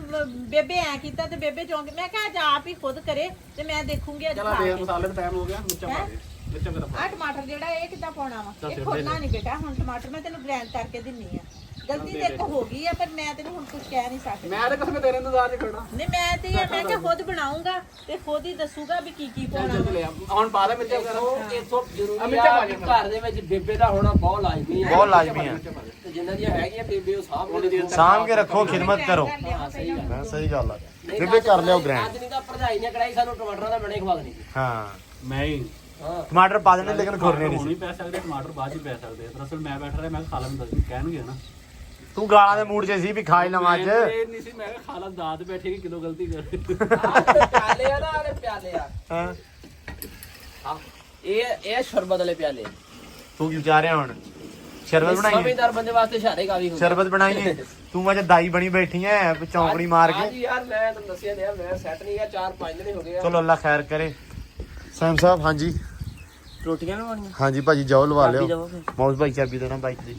ਬੇਬੇ ਐ ਕੀਤਾ ਤੇ ਬੇਬੇ ਚੌਂਕ, ਮੈਂ ਕਿਹਾ ਅੱਜ ਆਪ ਹੀ ਖੁਦ ਕਰੇ ਤੇ ਮੈਂ ਦੇਖੂੰਗੀ ਅੱਜ ਚਲਾ ਖਾ ਦੇ ਕੇ। ਮਸਾਲੇ ਦਾ ਟਾਈਮ ਹੋ ਗਿਆ, ਮਿਰਚਾਂ ਪਾ ਦੇ। ਮਿਰਚਾਂ ਕਿਹਦਾ ਪਾ ਆਹ ਟਮਾਟਰ ਜਿਹੜਾ ਇਹ ਕਿੱਦਾਂ ਪਾਉਣਾ ਵਾ? ਇਹ ਖੋਲਣਾ ਨਹੀਂ ਬੇਟਾ। ਹੁਣ ਟਮਾਟਰ ਮੈਂ ਤੈਨੂੰ ਗ੍ਰਾਈਂਡ ਕਰਕੇ ਦਿੰਨੀ ਆ। ਗਲਤੀ ਤੇਰੇ ਕੋਲ ਹੋ ਗਈ ਆ ਪਰ ਮੈਂ ਤੈਨੂੰ ਹੁਣ ਕੁਝ ਕਹਿ ਨਹੀਂ ਸਕਦੀ। ਮੈਂ ਤਾਂ ਕਸਮ ਤੇਰੇ ਇੰਤਜ਼ਾਰ 'ਚ ਖੜਾ। ਨਹੀਂ ਮੈਂ ਤੇ ਇਹ ਮੈਂ ਕਿਹਾ ਖੁਦ ਬਣਾਉਂਗਾ ਤੇ ਖੁਦ ਹੀ ਦੱਸੂਗਾ ਵੀ ਕੀ ਪਾਉਣਾ ਚੱਲ ਲੈ ਹੁਣ ਪਾ ਦੇ ਮਿਰਚਾਂ ਇਥੋਂ ਜ਼ਰੂਰੀ ਆ ਵੀ ਘਰ ਦੇ ਵਿੱਚ ਬੇਬੇ ਦਾ ਹੋਣਾ ਬਹੁਤ ਲਾਜ਼ਮੀ ਆ। ਬਹੁਤ ਲਾਜ਼ਮੀ ਆ। ਤੇ ਜਿੰਨਾਂ ਦੀਆਂ ਹੈਗੀਆਂ ਬੇਬੇ ਉਹ ਸਾਹਮਣੇ ਸਾਂਭ ਕੇ ਰੱਖੋ, ਖਿਦਮਤ ਕਰੋ। ਸਹੀ ਗੱਲ ਹਾਂ ਸਹੀ ਗੱਲ ਆ। ਬੇਬੇ ਕਰ ਲਿਓ ਗ੍ਰੈਂਡ। ਅੱਜ ਨਹੀਂ ਤਾਂ ਭਰਜਾਈ ਨੇ ਕੜਾਈ ਸਾਨੂੰ ਟਮਾਟਰਾਂ ਦਾ ਬਣੇ ਖਵਾ ਦੇਣੀ। ਹਾਂ ਮੈਂ ਹੀ ਹਾਂ ਟਮਾਟਰ ਪਾ ਦੇਣੇ ਲੇਕਿਨ ਖੁਰਨੇ ਨਹੀਂ ਹੁਣ ਸੀ। ਹੀ ਪੈ ਸਕਦੇ, ਟਮਾਟਰ ਬਾਅਦ ਹੀ ਪੈ ਸਕਦੇ। ਦਰਅਸਲ ਮੈਂ ਬੈਠ ਰਿਹਾ, ਮੈਂ ਕਿਹਾ ਖਾਲਾ ਨੂੰ ਦੱਸ ਕਹਿਣਗੇ ਨਾ। ਤੂੰ ਗਾਲਾਂ ਦੇ ਮੂਡ 'ਚ ਸੀ ਵੀ ਖਾ ਹੀ ਲਵਾਂ ਅੱਜ। ਇਹ ਨਹੀਂ ਸੀ, ਮੈਂ ਕਿਹਾ ਖਾਲਾ ਦਾਦ ਬੈਠੇ ਕਿ ਕਿਲੋ ਗਲਤੀ ਕਰ। ਪਿਆਲੇ ਆ ਨਾ, ਆਲੇ ਪਿਆਲੇ ਆ। ਹਾਂ ਹਾਂ ਇਹ ਸ਼ਰਬਤ ਵਾਲੇ ਪਿਆਲੇ। ਤੂੰ ਕੀ ਵਿਚਾਰ ਰਿਹਾ ਹੁਣ? ਸ਼ਰਬਤ ਬਣਾਈਏ? ਸਮਝਦਾਰ ਬੰਦੇ ਵਾਸਤੇ ਇਸ਼ਾਰੇ ਕਾਫੀ ਹੁੰਦੇ। ਸ਼ਰਬਤ ਬਣਾਈਏ? ਤੂੰ ਅੱਜ ਦਾਈ ਬਣੀ ਬੈਠੀ ਐ ਚੌਂਕੜੀ ਮਾਰ ਹਾਂਜੀ ਕੇ। ਯਾਰ ਮੈਂ ਤੁਹਾਨੂੰ ਦੱਸਿਆ ਨਹੀਂ, ਮੈਂ ਸੈੱਟ ਨਹੀਂ ਗਿਆ, 4-5 ਦਿਨ ਹੋ ਗਏ ਆ। ਚਲੋ ਅੱਲਾ ਖੈਰ ਕਰੇ। ਸੈਮ ਸਾਹਿਬ ਹਾਂਜੀ ਰੋਟੀਆਂ ਲਵਾਉਣੀਆਂ ਹਾਂਜੀ ਭਾਜੀ ਜਾਓ ਲਵਾ ਚਾਬੀ ਲਿਓ। ਦਵੋ ਫਿਰ। ਮਾਊਸ ਭਾਈ ਚਾਬੀ ਦੇਣਾ ਬਾਈਕ ਦੀ।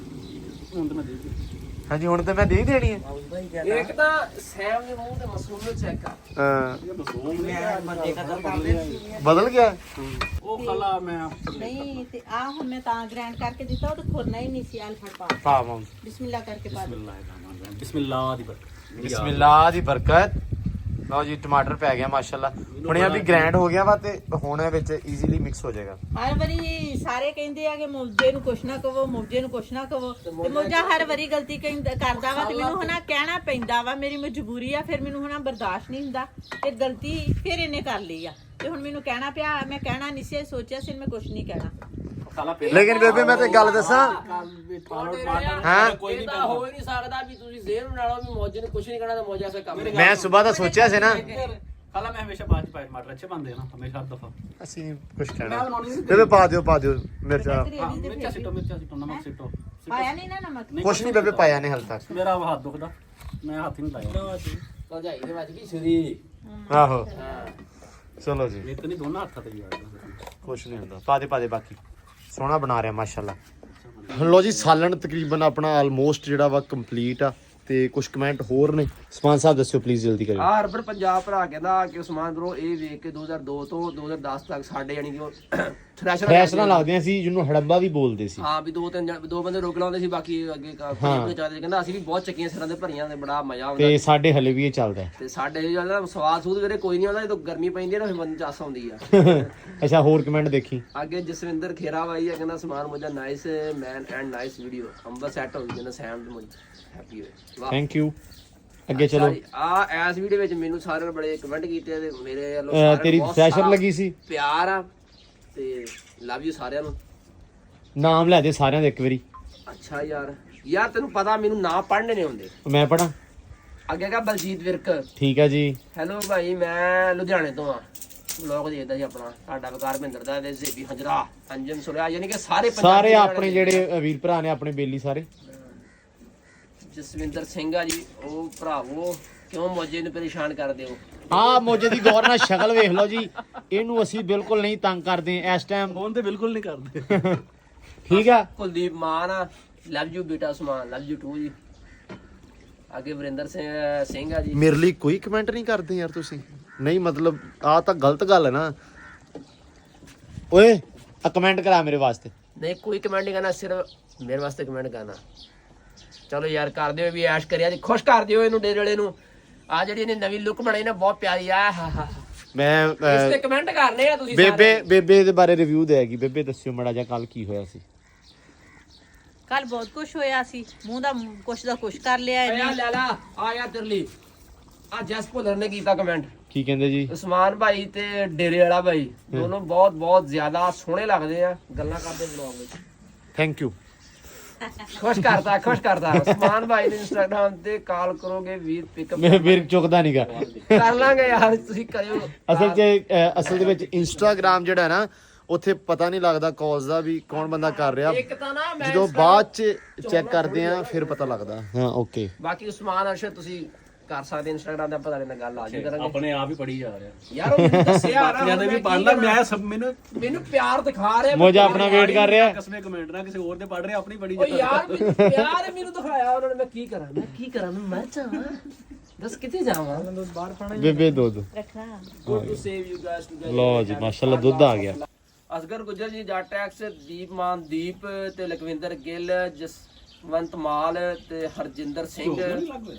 ਹੁਣ ਤਾਂ ਮੈਂ ਦੇ ਦਿੱਤੀ। ਹਾਂਜੀ ਹੁਣ ਤਾਂ ਮੈਂ ਦੇ ਹੀ ਦੇਣੀ ਹੈ। ਇੱਕ ਤਾਂ ਸੈਮ ਦੇ ਮੂੰਹ ਤੇ ਮਸੂਮ ਨੂੰ ਚੈੱਕ ਕਰ। ਹਾਂ ਇਹ ਮਸੂਮ ਨਹੀਂ ਬੰਦੇ ਕਦਰ ਕਰਦੇ। ਬਦਲ ਗਿਆ। ਉਹ ਖਾਲਾ ਮੈਂ ਨਹੀਂ ਤੇ ਆ ਹੁਣ ਮੈਂ ਤਾਂ ਗ੍ਰਾਈਂਡ ਕਰਕੇ ਦਿੱਤਾ, ਉਹ ਤਾਂ ਖੁਰਨਾ ਹੀ ਨਹੀਂ ਸੀ। ਆਲ ਫੜ ਪਾ ਪਾ ਮਾਊਸ। ਬਿਸਮਿਲ੍ਲਾ ਕਰਕੇ ਪਾ ਦੇ। ਬਿਸਮਿਲ੍ਲਾ ਦੀ ਬਰਕਤ। ਬਿਸਮਿਲ੍ਲਾ ਦੀ ਬਰਕਤ। ਲਓ ਜੀ ਟਮਾਟਰ ਪੈ ਗਿਆ ਮਾਸ਼ਾਅੱਲਾ। ਹੁਣ ਇਹ ਵੀ ਗ੍ਰਾਈਂਡ ਹੋ ਗਿਆ ਵਾ ਤੇ ਹੁਣ ਇਹ ਵਿੱਚ ਈਜ਼ੀਲੀ ਮਿਕਸ ਹੋ ਜਾਏਗਾ। ਹਰ ਵਾਰੀ ਸਾਰੇ ਕਹਿੰਦੇ ਆ ਕਿ ਮੌਜੇ ਨੂੰ ਕੁਛ ਨਾ ਕਹੋ, ਮੌਜੇ ਨੂੰ ਕੁਛ ਨਾ ਕਹੋ, ਤੇ ਮੌਜਾ ਹਰ ਵਾਰੀ ਗਲਤੀ ਕਰਦਾ ਵਾ ਤੇ ਮੈਨੂੰ ਹਨਾ ਕਹਿਣਾ ਪੈਂਦਾ ਵਾ, ਮੇਰੀ ਮਜਬੂਰੀ ਆ, ਫਿਰ ਮੈਨੂੰ ਹਨਾ ਬਰਦਾਸ਼ਤ ਨਹੀਂ ਹੁੰਦਾ ਤੇ ਗਲਤੀ ਫਿਰ ਇਹਨੇ ਕਰ ਲਈ ਆ ਤੇ ਹੁਣ ਮੈਨੂੰ ਕਹਿਣਾ ਪਿਆ। ਮੈਂ ਕਹਿਣਾ ਨਹੀਂ ਸੀ ਸੋਚਿਆ ਸੀ ਮੈਂ ਕੁਛ ਨਹੀਂ ਕਹਿਣਾ। ਲੇਕਿਨ ਬੇਬੇ ਮੈਂ ਤੇ ਗੱਲ ਦੱਸਾਂ ਹਾਂ ਕੋਈ ਤਾਂ ਹੋ ਹੀ ਨਹੀਂ ਸਕਦਾ ਵੀ ਤੁਸੀਂ ਜ਼ੇਰ ਬਣਾ ਲਓ ਵੀ ਮੌਜੇ ਨੂੰ ਕੁਝ ਨਹੀਂ ਕਰਨਾ ਤੇ ਮੌਜਾ ਸੇ ਕੰਮ ਮੈਂ ਸਵੇਰ ਦਾ ਸੋਚਿਆ ਸੀ ਨਾ ਖਾਲਾ ਮੈਂ ਹਮੇਸ਼ਾ ਬਾਅਦ ਚ ਪਾਏ ਟਮਾਟਰ ਅੱਛੇ ਬਣਦੇ ਆ ਨਾ ਹਮੇਸ਼ਾ ਹਰ ਦਫਾ। ਅਸੀਂ ਕੁਝ ਕਹਿਣਾ ਬੇਬੇ ਪਾ ਦਿਓ ਮਿਰਚਾਂ ਮਿਰਚਾਂ ਸਿੱਟੋ ਨਮਕ ਸਿੱਟੋ। ਆਇਆ ਨਹੀਂ ਨਾ ਨਮਕ? ਕੁਛ ਨਹੀਂ ਬੇਬੇ ਪਾਇਆ ਨੇ ਹਾਲ ਤੱਕ। ਮੇਰਾ ਹੱਥ ਦੁਖਦਾ ਮੈਂ ਹੱਥ ਹੀ ਨਹੀਂ ਲਾਇਆ। ਭਜਾਈ ਦੇ ਵੱਜ ਗਈ ਛੁਰੀ। ਆਹੋ ਚਲੋ ਜੀ ਇਹ ਤਾਂ ਨਹੀਂ ਦੋਨਾਂ ਹੱਥਾਂ ਤੇ ਯਾਰ ਕੁਛ ਨਹੀਂ ਹੁੰਦਾ। ਪਾ ਦੇ ਬਾਕੀ ਸੋਹਣਾ ਬਣਾ ਰਿਹਾ ਮਾਸ਼ਾਅੱਲਾ। ਲੋ ਜੀ ਸਾਲਣ ਤਕਰੀਬਨ ਆਪਣਾ ਆਲਮੋਸਟ ਜਿਹੜਾ ਵਾ ਕੰਪਲੀਟ ਆ ਤੇ ਕੁਝ ਕਮੈਂਟ ਹੋਰ ਨੇ। ਉਸਮਾਨ ਸਾਹਿਬ ਦੱਸਿਓ ਪਲੀਜ਼ ਜਲਦੀ ਕਰਿਓ। ਅਰਬਨ ਪੰਜਾਬ ਭਰਾ ਕਹਿੰਦਾ ਕਿ ਉਸਮਾਨ ਬਰੋ ਇਹ ਵੇਖ ਕੇ 2002 ਤੋਂ 2010 ਤੱਕ ਸਾਡੇ ਯਾਨੀ ਕਿ ਫਰੈਸ਼ਰਾਂ ਲੱਗਦੀਆਂ ਸੀ ਜਿਹਨੂੰ ਹੜੰਬਾ ਵੀ ਬੋਲਦੇ ਸੀ। ਹਾਂ ਵੀ ਦੋ ਬੰਦੇ ਰੋਕ ਲਾਉਂਦੇ ਸੀ ਬਾਕੀ ਅੱਗੇ ਚਾਹਦੇ ਕਹਿੰਦਾ ਅਸੀਂ ਵੀ ਬਹੁਤ ਚੱਕੀਆਂ ਸਿਰਾਂ ਦੇ ਭਰੀਆਂ ਤੇ ਬੜਾ ਮਜ਼ਾ ਆਉਂਦਾ ਤੇ ਸਾਡੇ ਹਲੇ ਵੀ ਇਹ ਚੱਲਦਾ ਤੇ ਸਾਡੇ ਜਿਹੜਾ ਸਵਾਦ ਸੂਦ ਵੀਰੇ ਕੋਈ ਨਹੀਂ ਆਉਂਦਾ ਜਦੋਂ ਗਰਮੀ ਪੈਂਦੀ ਹੈ ਨਾ ਫਿਰ ਬੰਦੇ ਚਾਸ ਆਉਂਦੀ ਆ। ਅੱਛਾ ਹੋਰ ਕਮੈਂਟ ਦੇਖੀ ਅੱਗੇ ਜਸਵਿੰਦਰ ਖੇਰਾ ਬਾਈ ਆ ਕਹਿੰਦਾ ਸਮਾਨ ਮੁਝਾ nice man and nice video ਅੰਬਰ ਸੈੱਟ ਹੋ ਗਈ ਕਹਿੰਦਾ ਸੈਮ ਤੇ ਮੁਝ ਹੈਪੀ ਹੋਏ। ਵਾਹ ਥੈਂਕ ਯੂ। ਅੱਗੇ ਚਲੋ ਆ ਐਸ ਵੀਡੀਓ ਵਿੱਚ ਮੈਨੂੰ ਸਾਰਿਆਂ ਨੇ ਬੜੇ ਕਮੈਂਟ ਕੀਤੇ ਤੇ ਮੇਰੇ ਵੱਲੋਂ ਤੇਰੀ ਫਰੈਸ਼ਰ ਲੱਗੀ ਸੀ। ਪਿਆਰ ਆ ਤੇ ਲਵ ਯੂ ਸਾਰਿਆਂ ਨੂੰ। ਨਾਮ ਲੈ ਦੇ ਸਾਰਿਆਂ ਦੇ ਇੱਕ ਵਾਰੀ। ਅੱਛਾ ਯਾਰ ਤੈਨੂੰ ਪਤਾ ਮੈਨੂੰ ਨਾਂ ਪੜ੍ਹਨੇ ਨਹੀਂ ਹੁੰਦੇ। ਮੈਂ ਪੜਾਂ ਅੱਗੇ ਕਾ ਬਲਜੀਤ ਵਿਰਕ। ਠੀਕ ਹੈ ਜੀ। ਹੈਲੋ ਭਾਈ ਮੈਂ ਲੁਧਿਆਣੇ ਤੋਂ ਆ। ਲੋਕ ਦੇਖਦਾ ਸੀ ਆਪਣਾ ਸਾਡਾ ਵਕਾਰ ਮਹਿੰਦਰ ਦਾ ਤੇ ਜ਼ੇਬੀ ਹਜਰਾ ਅੰਜਨ ਸੁਰਿਆ ਯਾਨੀ ਕਿ ਸਾਰੇ ਆਪਣੇ ਜਿਹੜੇ ਵੀਰ ਭਰਾ ਨੇ ਆਪਣੇ ਬੇਲੀ ਸਾਰੇ। ਜਸਵਿੰਦਰ ਸਿੰਘ ਆ ਜੀ ਉਹ ਭਰਾਵੋ ਕਿਉਂ ਮੌਜੇ ਨੂੰ ਪਰੇਸ਼ਾਨ ਕਰਦੇ ਹੋ। ਆ ਮੋਜੇ ਦੀ ਗੌਰ ਨਾਲ ਸ਼ਕਲ ਵੇਖ ਲਓ ਜੀ। ਇਹਨੂੰ ਅਸੀਂ ਬਿਲਕੁਲ ਨਹੀਂ ਤੰਗ ਕਰਦੇ ਇਸ ਟਾਈਮ। ਫੋਨ ਤੇ ਬਿਲਕੁਲ ਨਹੀਂ ਕਰਦੇ। ਠੀਕ ਆ। ਕੁਲਦੀਪ ਮਾਨ ਆ ਲਵ ਯੂ ਬੇਟਾ ਉਸਮਾਨ ਲਵ ਯੂ ਟੂ ਜੀ। ਅੱਗੇ ਵਰਿੰਦਰ ਸਿੰਘ ਆ ਜੀ। ਮੇਰੇ ਲਈ ਕੋਈ ਕਮੈਂਟ ਨਹੀਂ ਕਰਦੇ ਯਾਰ ਤੁਸੀਂ। ਨਹੀਂ ਮਤਲਬ ਆ ਤਾਂ ਗਲਤ ਗੱਲ ਹੈ ਨਾ। ਓਏ ਆ ਕਮੈਂਟ ਕਰਾ ਮੇਰੇ ਵਾਸਤੇ। ਨਹੀਂ ਕੋਈ ਕਮੈਂਟ ਨਹੀਂ ਕਰਨਾ ਸਿਰਫ ਮੇਰੇ ਵਾਸਤੇ ਕਮੈਂਟ ਕਰਨਾ। ਚਲੋ ਯਾਰ ਕਰ ਦਿਓ ਵੀ ਐਸ਼ ਕਰਿਆ ਜੀ ਖੁਸ਼ ਕਰ ਦਿਓ ਇਹਨੂੰ ਡੇਰੇ ਵਾਲੇ ਨੂੰ। ਆ ਜਿਹੜੀ ਇਹਨੇ ਨਵੀਂ ਲੁੱਕ ਬਣਾਈ ਨਾ ਬਹੁਤ ਪਿਆਰੀ ਆ। ਮੈਂ ਇਸ ਤੇ ਕਮੈਂਟ ਕਰਨੇ ਆ ਤੁਸੀਂ ਬੇਬੇ ਦੇ ਬਾਰੇ ਰਿਵਿਊ ਦੇਗੀ। ਬੇਬੇ ਦੱਸਿਓ ਮੜਾ ਜਾ ਕੱਲ ਕੀ ਹੋਇਆ ਸੀ। ਕੱਲ ਬਹੁਤ ਕੁਝ ਹੋਇਆ ਸੀ। ਮੂੰਹ ਦਾ ਕੁਛ ਕਰ ਲਿਆ ਇਹਨੇ। ਲੈ ਲਾ ਆ ਯਾਰ ਤੇਰੇ ਲਈ ਆ ਜੈਸ ਭੁੱਲਰ ਨੇ ਕੀਤਾ ਕਮੈਂਟ। ਕੀ ਕਹਿੰਦੇ ਜੀ? ਉਸਮਾਨ ਭਾਈ ਤੇ ਡੇਰੇ ਵਾਲਾ ਭਾਈ ਦੋਨੋਂ ਬਹੁਤ ਜ਼ਿਆਦਾ ਸੋਹਣੇ ਲੱਗਦੇ ਆ ਗੱਲਾਂ ਕਰਦੇ ਵਲੌਗ ਵਿੱਚ। Thank you. ਖੁਸ਼ ਕਰਦਾ ਉਸਮਾਨ ਭਾਈ ਦੇ ਇੰਸਟਾਗ੍ਰਾਮ ਤੇ ਕਾਲ ਕਰੋਗੇ ਵੀਰ ਪਿਕਅਪ ਮੇਰੇ ਵੀਰ ਚੁੱਕਦਾ ਨਹੀਂਗਾ। ਕਰ ਲਾਂਗੇ ਯਾਰ ਤੁਸੀਂ ਕਰਿਓ। ਅਸਲ ਦੇ ਵਿੱਚ ਇੰਸਟਾਗ੍ਰਾਮ ਜਿਹੜਾ ਨਾ ਉੱਥੇ ਪਤਾ ਨਹੀਂ ਲੱਗਦਾ ਕਾਲਸ ਦਾ ਵੀ ਕੌਣ ਬੰਦਾ ਕਰ ਰਿਹਾ। ਇੱਕ ਤਾਂ ਨਾ ਮੈਂ ਜਦੋਂ ਬਾਅਦ ਚ ਚੈੱਕ ਕਰਦੇ ਆ ਫਿਰ ਪਤਾ ਲੱਗਦਾ। ਹਾਂ ਓਕੇ। ਬਾਕੀ ਉਸਮਾਨ ਅਰਸ਼ਦ ਤੁਸੀਂ ਕਰ ਸਕਦੇ ਇੰਸਟਾਗ੍ਰਾਮ ਤੇ ਪਤਾ ਲੈਣਾ ਗੱਲ ਆ ਜੀ ਕਰਾਂਗੇ। ਆਪਣੇ ਆਪ ਹੀ ਪੜੀ ਜਾ ਰਿਹਾ ਯਾਰ ਉਹ ਮੈਨੂੰ ਦੱਸਿਆ ਬਾਕੀਆਂ ਦੇ ਵੀ ਪੜ ਲਾ। ਮੈਂ ਸਭ ਮੈਨੂੰ ਪਿਆਰ ਦਿਖਾ ਰਿਹਾ। ਮੋਜਾ ਆਪਣਾ ਵੇਟ ਕਰ ਰਿਹਾ। ਕਿਸਮੇ ਕਮੈਂਟ ਨਾ ਕਿਸੇ ਹੋਰ ਦੇ ਪੜ ਰਿਹਾ ਆਪਣੀ ਪੜੀ ਓ ਯਾਰ ਪਿਆਰ ਮੈਨੂੰ ਦਿਖਾਇਆ ਉਹਨਾਂ ਨੇ। ਮੈਂ ਕੀ ਕਰਾਂ ਮੈਂ ਮਰ ਜਾਵਾਂ ਦੱਸ ਕਿੱਥੇ ਜਾਵਾਂ। ਬਾਹਰ ਪਾਣਾ ਬੇਬੇ ਦੁੱਧ ਰੱਖਣਾ। Good to save you guys ਟੂ ਲਓ ਜੀ ਮਾਸ਼ਾਅੱਲਾ ਦੁੱਧ ਆ ਗਿਆ। ਅਸਗਰ ਗੁੱਜਰ ਜੀ ਜੱਟ ਟੈਕਸ ਦੀਪ ਮਾਨ ਦੀਪ ਤੇ ਲਖਵਿੰਦਰ ਗਿੱਲ ਜਸਵੰਤ ਮਾਲ ਤੇ ਹਰਜਿੰਦਰ ਸਿੰਘ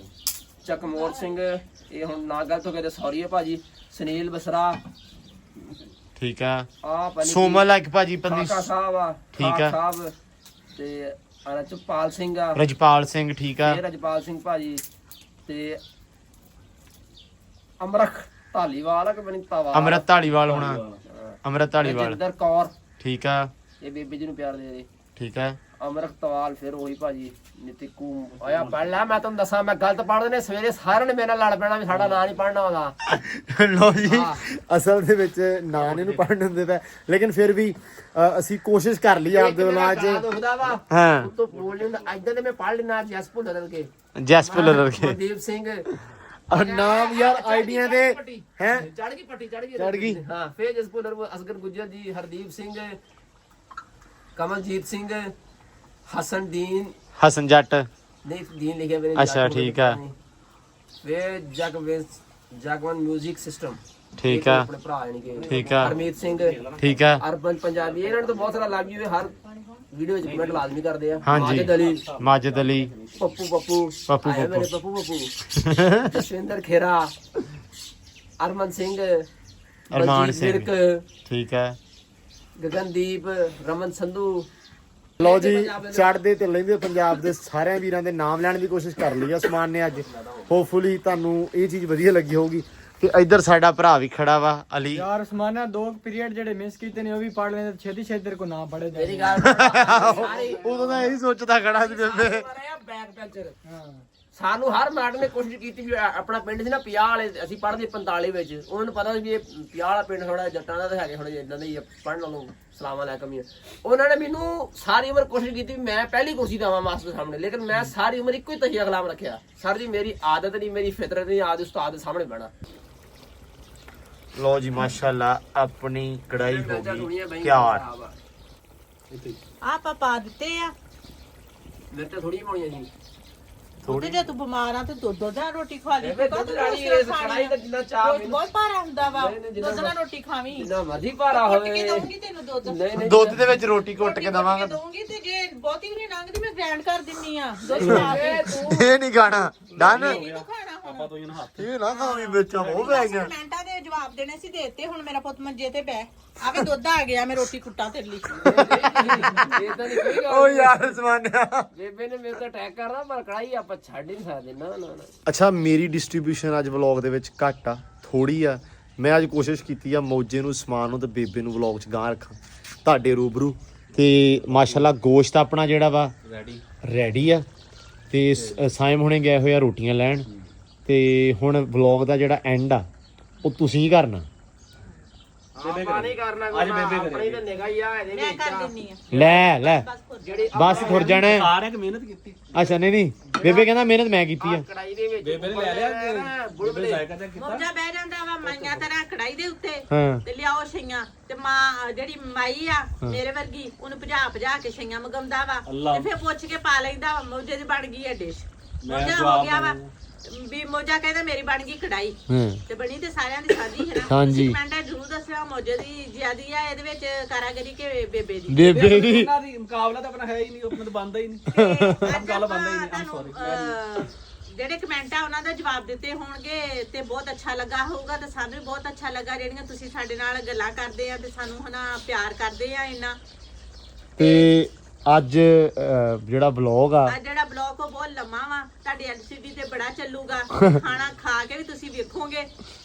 ਚਕਮੋਰ ਸਿੰਘ ਇਹ ਹੁਣ ਨਾ ਗਲਤ ਹੋ ਗਿਆ ਤੇ ਸੌਰੀ ਹੈ ਭਾਜੀ। ਸੁਨੀਲ ਬਸਰਾ ਠੀਕ ਆ। ਆ ਸੋਮਲ ਇੱਕ ਭਾਜੀ ਖਾਕਾ ਸਾਹਿਬ ਆ ਠੀਕ ਆ। ਸਾਹਿਬ ਤੇ ਰਜਪਾਲ ਸਿੰਘ ਆ। ਰਜਪਾਲ ਸਿੰਘ ਠੀਕ ਆ। ਇਹ ਰਜਪਾਲ ਸਿੰਘ ਭਾਜੀ ਤੇ ਅਮਰਖ ਢਾਲੀਵਾਲ ਆ ਕਿ ਬਣੀ ਤਾਵਾ ਅਮਰਤ ਢਾਲੀਵਾਲ ਹੋਣਾ। ਅਮਰਤ ਢਾਲੀਵਾਲ ਜਿੰਦਰ ਕੌਰ ਠੀਕ ਆ। ਇਹ ਬੇਬੀ ਜੀ ਨੂੰ ਪਿਆਰ ਦੇ ਦੇ। ਠੀਕ ਆ। ਅਮਰਖ ਤਵਾਲ ਫਿਰ ਉਹੀ ਭਾਜੀ ਨਿਤਿਕੂ ਆਇਆ ਪੜ ਲੈ। ਮੈਂ ਤੁਹਾਨੂੰ ਦੱਸਾਂ ਮੈਂ ਗਲਤ ਪੜ੍ਹਦੇ ਨੇ ਸਵੇਰੇ ਸਾਰਿਆਂ ਨੇ ਮੇਰੇ ਨਾਲ ਲੜ ਪੈਣਾ ਵੀ ਸਾਡਾ ਨਾਂ ਨਹੀਂ ਪੜ੍ਹਨਾ ਆਉਂਦਾ। ਲੋ ਜੀ ਅਸਲ ਦੇ ਵਿੱਚ ਨਾਂ ਇਹਨੂੰ ਪੜ੍ਹਨ ਹੁੰਦੇ ਪਏ ਲੇਕਿਨ ਫਿਰ ਵੀ ਅਸੀਂ ਕੋਸ਼ਿਸ਼ ਕਰ ਲਈ ਆਪਦੇ ਵੱਲੋਂ ਅੱਜ। ਦੁਖਦਾ ਵਾ ਹਾਂ ਤੂੰ ਬੋਲ ਨਹੀਂ ਹੁੰਦਾ ਇਦਾਂ ਤੇ ਮੈਂ ਪੜ੍ਹ ਲੈਣਾ ਜੈਸ ਭੁੱਲਰ ਕੇ ਜੈਸਪੁਲਰ ਰਕੇ ਮਨਦੀਪ ਸਿੰਘ ਨਾਮ ਯਾਰ ਆਈਡੀਆਂ ਦੇ ਹੈ। ਚੜ ਗਈ ਪੱਟੀ ਚੜ ਗਈ। ਹਾਂ ਫੇਰ ਜੈਸ ਭੁੱਲਰ ਅਸਗਰ ਗੁੱਜਰ ਜੀ ਹਰਦੀਪ ਸਿੰਘ ਕਮਲਜੀਤ ਸਿੰਘ ਹਸਨ ਜੱਟ ਨਹੀਂ ਦੀਨ ਲਿਖਿਆ ਮੇਰੇ ਅੱਛਾ ਠੀਕ ਆ। ਵੇ ਜਗਵਨ ਮਿਊਜ਼ਿਕ ਸਿਸਟਮ ਠੀਕ ਆ। ਆਪਣੇ ਭਰਾ ਯਾਨੀ ਕਿ ਠੀਕ ਆ। ਹਰਮੀਤ ਸਿੰਘ ਠੀਕ ਆ। ਅਰਬਨ ਪੰਜਾਬੀ ਇਹਨਾਂ ਨੂੰ ਤਾਂ ਬਹੁਤ ਸਾਰਾ ਲੱਗ ਜੂਏ ਹਰ ਵੀਡੀਓ ਵਿੱਚ ਕਮੈਂਟ ਲਾਜ਼ਮੀ ਕਰਦੇ ਆ। ਹਾਂਜੀ ਮਾਜਿਦ ਅਲੀ ਮਾਜਿਦ ਅਲੀ ਪੱਪੂ ਪੱਪੂ ਆਏ ਮੇਰੇ ਪੱਪੂ ਜਸਵਿੰਦਰ ਖੇਰਾ ਅਰਮਨ ਸਿੰਘ, ਅਰਮਾਨ ਬਲਜੀਤ ਸਿੰਘ। ਵਿਰਕ, ਠੀਕ ਹੈ। ਗਗਨਦੀਪ, ਰਮਨ ਸੰਧੂ। ਲਓ ਜੀ, ਚੜ੍ਹਦੇ ਤੇ ਲਹਿੰਦੇ ਪੰਜਾਬ ਦੇ ਸਾਰਿਆਂ ਵੀਰਾਂ ਦੇ ਨਾਮ ਲੈਣ ਦੀ ਕੋਸ਼ਿਸ਼ ਕਰ ਲਈ ਆ ਸਮਾਨ ਨੇ ਅੱਜ। ਹੋਪਫੁਲੀ ਤੁਹਾਨੂੰ ਇਹ ਚੀਜ਼ ਵਧੀਆ ਲੱਗੀ ਹੋਊਗੀ। ਤੇ ਇੱਧਰ ਸਾਡਾ ਭਰਾ ਵੀ ਖੜਾ ਵਾ ਅਲੀ। ਯਾਰ ਸਮਾਨਾ 2 ਪੀਰੀਅਡ ਜਿਹੜੇ ਮਿਸ ਕੀਤੇ ਨੇ ਉਹ ਵੀ ਪੜ ਲੈਂਦੇ ਛੇਤੀ ਛੇਤੀ ਤੇਰੇ ਕੋ ਨਾ ਪੜੇ ਮੇਰੀ ਗੱਲ ਸਾਰੇ ਉਦੋਂ ਤਾਂ ਇਹੀ ਸੋਚਦਾ ਖੜਾ ਸੀ ਬੇਬੇ। Back puncture. ਸਾਨੂੰ ਹਰ ਮੈਡਮ ਨੇ ਕੋਸ਼ਿਸ਼ ਕੀਤੀ ਵੀ ਆਪਣਾ ਪਿੰਡ ਸੀ ਨਾ 50 ਵਾਲੇ, ਅਸੀਂ ਪੜ੍ਹਦੇ 45 ਵਿੱਚ। ਉਹਨਾਂ ਨੂੰ ਪਤਾ ਸੀ ਵੀ ਇਹ 50 ਵਾਲਾ ਪਿੰਡ ਥੋੜਾ ਜੱਟਾਂ ਦਾ ਤੇ ਹੈਗੇ ਥੋੜੇ ਇਦਾਂ ਦੇ ਹੀ ਪੜ੍ਹਨ ਨਾਲੋਂ ਸਲਾਮਾਂ ਅਲੈਕਮ ਹੀ। ਉਹਨਾਂ ਨੇ ਮੈਨੂੰ ਸਾਰੀ ਉਮਰ ਕੋਸ਼ਿਸ਼ ਕੀਤੀ ਵੀ ਮੈਂ ਪਹਿਲੀ ਕੁਰਸੀ ਦੇਵਾਂ ਮਾਸਟਰ ਸਾਹਮਣੇ, ਲੇਕਿਨ ਮੈਂ ਸਾਰੀ ਉਮਰ ਇੱਕੋ ਹੀ ਤਹੀਆ ਗੁਲਾਮ ਰੱਖਿਆ। ਸਰ ਜੀ ਮੇਰੀ ਆਦਤ ਨਹੀਂ, ਮੇਰੀ ਫਿਤਰਤ ਨਹੀਂ ਆਦ ਉਸਤਾਦ ਦੇ ਸਾਹਮਣੇ ਬਹਿਣਾ। ਲਓ ਜੀ ਮਾਸ਼ਾਅੱਲਾ ਆਪਣੀ ਕੜਾਈ ਹੋ ਗਈ ਤਿਆਰ। ਆਪਾਂ ਪਾ ਦਿੱਤੇ ਆ। ਮੇਰੇ ਤੇ ਥੋੜੀ ਪਾਉਣੀਆਂ ਸੀ। ਤੇ ਜੇ ਤੂੰ ਬਿਮਾਰ ਆ ਤੇ ਦੁੱਧ ਨਾਲ ਰੋਟੀ ਖਾ ਲਈ। ਐਵੇਂ ਦੁੱਧ ਨਾਲ ਹੀ ਇਸ ਕੜਾਈ ਦਾ ਜਿੰਨਾ ਚਾਹ ਦੁੱਧ ਬਹੁਤ ਭਾਰਾ ਹੁੰਦਾ ਵਾ। ਨਹੀਂ, ਨਹੀਂ, ਜਿੰਨਾ ਦੁੱਧ ਨਾਲ ਰੋਟੀ ਖਾਵੀਂ। ਜਿੰਨਾ ਮਰਜ਼ੀ ਭਾਰਾ ਕੁੱਟ ਕੇ ਹੋਵੇ। ਦਊਂਗੀ ਤੈਨੂੰ ਦੁੱਧ। ਨਹੀਂ ਨਹੀਂ ਦੁੱਧ ਦੇ ਵਿੱਚ ਰੋਟੀ ਕੁੱਟ ਕੇ ਦਵਾਂਗਾ। ਦਊਂਗੀ ਤੇ ਜੇ ਬਹੁਤੀ ਵੀ ਨਹੀਂ ਲੰਘਦੀ ਮੈਂ ਗ੍ਰਾਈਂਡ ਕਰ ਦਿੰਨੀ ਆ ਦੁੱਧ ਪਾ ਕੇ। ਇਹ ਨਹੀਂ ਖਾਣਾ ਡਨ। ਨਹੀਂ ਤੂੰ ਖਾਣਾ ਹੁਣ। ਇਹ ਨਾ ਖਾਵੀਂ ਵਿੱਚ ਉਹ ਪੈ ਗਿਆ। ਮਿੰਟਾਂ ਦੇ ਜਵਾਬ ਦੇਣੇ ਸੀ ਦੇਤੇ। ਹੁਣ ਮੇਰਾ ਪੁੱਤ ਮੰਜੇ ਤੇ ਪੈ ਆਵੇ ਦੁੱਧ ਆ ਗਿਆ। ਮੈਂ ਰੋਟੀ ਕੁੱਟਾਂ ਤੇਰੇ ਲਈ। ਇਦਾਂ ਦੀ ਕੋਈ ਗੱਲ ਓ ਯਾਰ ਸਮਾਨਿਆ। ਬੇਬੇ ਨੇ ਮੇਰੇ ਤੇ ਅਟੈਕ ਕਰਨਾ ਪਰ ਕੜਾਈ ਆਪਾਂ ਛੱਡ ਹੀ ਨਹੀਂ ਸਕਦੇ। ਨਾ ਨਾ ਨਾ ਅੱਛਾ ਮੇਰੀ ਡਿਸਟ੍ਰੀਬਿਊਸ਼ਨ ਅੱਜ ਵਲੌਗ ਦੇ ਵਿੱਚ ਘੱਟ ਆ, ਥੋੜੀ ਆ। ਮੈਂ ਅੱਜ ਕੋਸ਼ਿਸ਼ ਕੀਤੀ ਆ ਮੌਜੇ ਨੂੰ, ਸਮਾਨ ਨੂੰ ਤੇ ਬੇਬੇ ਨੂੰ ਵਲੌਗ 'ਚ ਗਾਂ ਰੱਖਾਂ ਤੁਹਾਡੇ ਰੂਬਰੂ। ਤੇ ਮਾਸ਼ਾਅੱਲਾ ਗੋਸ਼ਤ ਆਪਣਾ ਜਿਹੜਾ ਵਾ ਰੈਡੀ ਆ। ਤੇ ਸਾਇਮ ਹੁਣੇ ਗਏ ਹੋਏ ਆ ਰੋਟੀਆਂ ਲੈਣ। ਤੇ ਹੁਣ ਵਲੌਗ ਦਾ ਜਿਹੜਾ ਐਂਡ ਆ ਉਹ ਤੁਸੀਂ ਹੀ ਕਰਨਾ। ਆਪਾਂ ਨਹੀਂ ਕਰਨਾ ਕੋਈ। ਆਪਣੀ ਤਾਂ ਨਿਗਾਹ ਹੀ ਆ ਇਹਦੇ ਮੈਂ ਵਿੱਚ। ਕਰ ਦਿੰਨੀ ਆ ਲੈ ਬਸ ਖੁਦ। ਜਿਹੜੀ ਬਸ ਖੁਰ ਜਾਣਾ ਹੈ। ਸਾਰਿਆਂ ਨੇ ਮਿਹਨਤ ਕੀਤੀ। ਅੱਛਾ ਨਹੀਂ ਬੇਬੇ ਕਹਿੰਦਾ ਮਿਹਨਤ ਮੈਂ ਕੀਤੀ ਆ। ਕੜਾਈ ਦੇ ਵਿੱਚ ਬੇਬੇ ਨੇ ਲੈ ਲਿਆ ਬੁਲਬੁਲੇ। ਜ਼ਾਇਕਾ ਜਿਹਾ ਕੀਤਾ। ਮੋਜਾ ਬਹਿ ਜਾਂਦਾ ਵਾ ਮਾਈਆਂ ਤਰ੍ਹਾਂ ਕੜਾਈ ਦੇ ਉੱਤੇ ਹਾਂ ਤੇ ਲਿਆਓ ਛਈਆਂ। ਤੇ ਮਾਂ ਜਿਹੜੀ ਮਾਈ ਆ ਮੇਰੇ ਵਰਗੀ ਉਹਨੂੰ ਭਜਾ ਕੇ ਛਈਆਂ ਮਗਾਉਂਦਾ ਵਾ। ਤੇ ਫਿਰ ਪੁੱਛ ਕੇ ਪਾ ਲੈਂਦਾ ਵਾ। ਮੋਜੇ ਦੀ ਬਣ ਗਈ ਹੈ ਡਿਸ਼। ਮੋਜਾ ਹੋ ਗਿਆ ਵਾ ਵੀ ਮੋਜਾ ਕਹਿੰਦਾ ਮੇਰੀ ਬਣ ਗਈ ਕੜਾਈ। ਹਾਂ ਤੇ ਬਣੀ ਤੇ ਸਾਰਿਆਂ ਦੀ ਸਾਂਝੀ ਹੈ ਨਾ। ਹਾਂਜੀ। ਕਮੈਂਟ ਜ਼ਰੂਰ ਦੱਸਿਓ ਮੋਜੇ ਦੀ ਜ਼ਿਆਦੀ ਆ ਇਹਦੇ ਵਿੱਚ ਕਾਰਾਗਰੀ ਕਿ ਬੇਬੇ ਦੀ। ਬੇਬੇ ਦੀ ਉਹਨਾਂ ਦੀ ਮੁਕਾਬਲਾ ਤਾਂ ਆਪਣਾ ਹੈ ਹੀ ਨਹੀਂ, ਆਪਣਾ ਤਾਂ ਬਣਦਾ ਹੀ ਨਹੀਂ। ਅੱਜ ਗੱਲ ਆਪਾਂ ਬਣਦਾ ਹੀ ਨਹੀਂ। I'm ਤੁਹਾਨੂੰ, sorry। ਜਿਹੜੇ ਕਮੈਂਟ ਆ ਉਹਨਾਂ ਦਾ ਜਵਾਬ ਦਿੱਤੇ ਹੋਣਗੇ ਤੇ ਬਹੁਤ ਅੱਛਾ ਲੱਗਾ ਹੋਊਗਾ। ਤੇ ਸਾਨੂੰ ਵੀ ਬਹੁਤ ਅੱਛਾ ਲੱਗਾ ਜਿਹੜੀਆਂ ਤੁਸੀਂ ਸਾਡੇ ਨਾਲ ਗੱਲਾਂ ਕਰਦੇ ਆ ਤੇ ਸਾਨੂੰ ਹਨਾ ਪਿਆਰ ਕਰਦੇ ਆ ਇੰਨਾ। ਤੇ ਅੱਜ ਜਿਹੜਾ ਵਲੌਗ ਆ ਅੱਜ ਜਿਹੜਾ ਬਲੌਗ ਉਹ ਬਹੁਤ ਲੰਮਾ ਵਾ। ਤੁਹਾਡੀ ਐਲਸੀਡੀ ਤੇ ਬੜਾ ਚੱਲੂਗਾ। ਖਾਣਾ ਖਾ ਕੇ ਵੀ ਤੁਸੀਂ ਵੇਖੋਗੇ।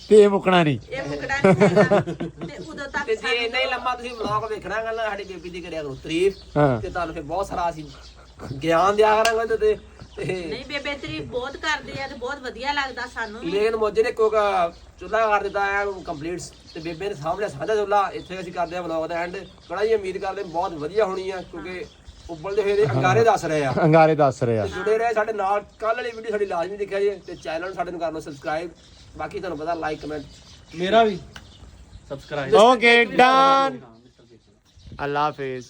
ਤੇ ਇਹ ਮੁੱਕਣਾ ਨਹੀਂ। ਇਹ ਮੁਕੜਾ ਨਹੀਂ ਹੈਗਾ। ਤੇ ਉਦੋਂ ਤੱਕ ਤੇ ਜੇ ਇੰਨਾ ਹੀ ਲੰਮਾ ਤੁਸੀਂ ਵਲੌਗ ਵੇਖਣਾ ਗੱਲ ਸਾਡੀ ਬੇਬੀ ਦੀ ਕਰਿਆ ਕਰੋ ਤਾਰੀਫ। ਹਾਂ ਤੇ ਤੁਹਾਨੂੰ ਫਿਰ ਬਹੁਤ ਸਾਰਾ ਅਸੀਂ ਗਿਆਨ ਦਿਆ ਕਰਾਂਗੇ। ਤੇ ਨਹੀਂ ਬੇਬੇ ਤਾਰੀਫ ਬਹੁਤ ਕਰਦੇ ਆ ਤੇ ਬਹੁਤ ਵਧੀਆ ਲੱਗਦਾ ਸਾਨੂੰ ਵੀ। ਲੇਕਿਨ ਮੋਜੇ ਨੇ ਕੋਈ ਚੁੱਲਾ ਕਰ ਦਿੱਤਾ ਹੈ ਕੰਪਲੀਟ। ਤੇ ਬੇਬੇ ਨੇ ਸਾਹਮਣੇ ਸਾਂਝਾ ਚੁੱਲਾ। ਇੱਥੇ ਅਸੀਂ ਕਰਦੇ ਆ ਵਲੌਗ ਦਾ ਐਂਡ। ਕੜਾਈ ਉਮੀਦ ਕਰਦੇ ਬਹੁਤ ਵਧੀਆ ਹੋਣੀ ਆ ਕਿਉਂਕਿ ਉਬਲਦੇ ਹੋਏ ਦੇ ਅੰਗਾਰੇ ਦੱਸ ਰਹੇ ਆ। ਅੰਗਾਰੇ ਦੱਸ ਰਹੇ ਆ। ਤੇ ਜੁੜੇ ਰਹੇ ਸਾਡੇ ਨਾਲ। ਕੱਲ ਵਾਲੀ ਵੀਡੀਓ ਸਾਡੀ ਲਾਜ਼ਮੀ ਦੇਖਿਆ ਜੀ। ਤੇ ਚੈਨਲ ਨੂੰ ਸਾਡੇ ਨੂੰ ਕਰ ਲਓ ਸਬਸਕ੍ਰਾਈਬ। ਬਾਕੀ ਤੁਹਾਨੂੰ ਪਤਾ ਲਾਈਕ ਕਮੈਂਟ। ਮੇਰਾ ਵੀ ਸਬਸਕ੍ਰਾਈਬ। Okay done. ਅੱਲਾ ਹਾਫਿਜ਼।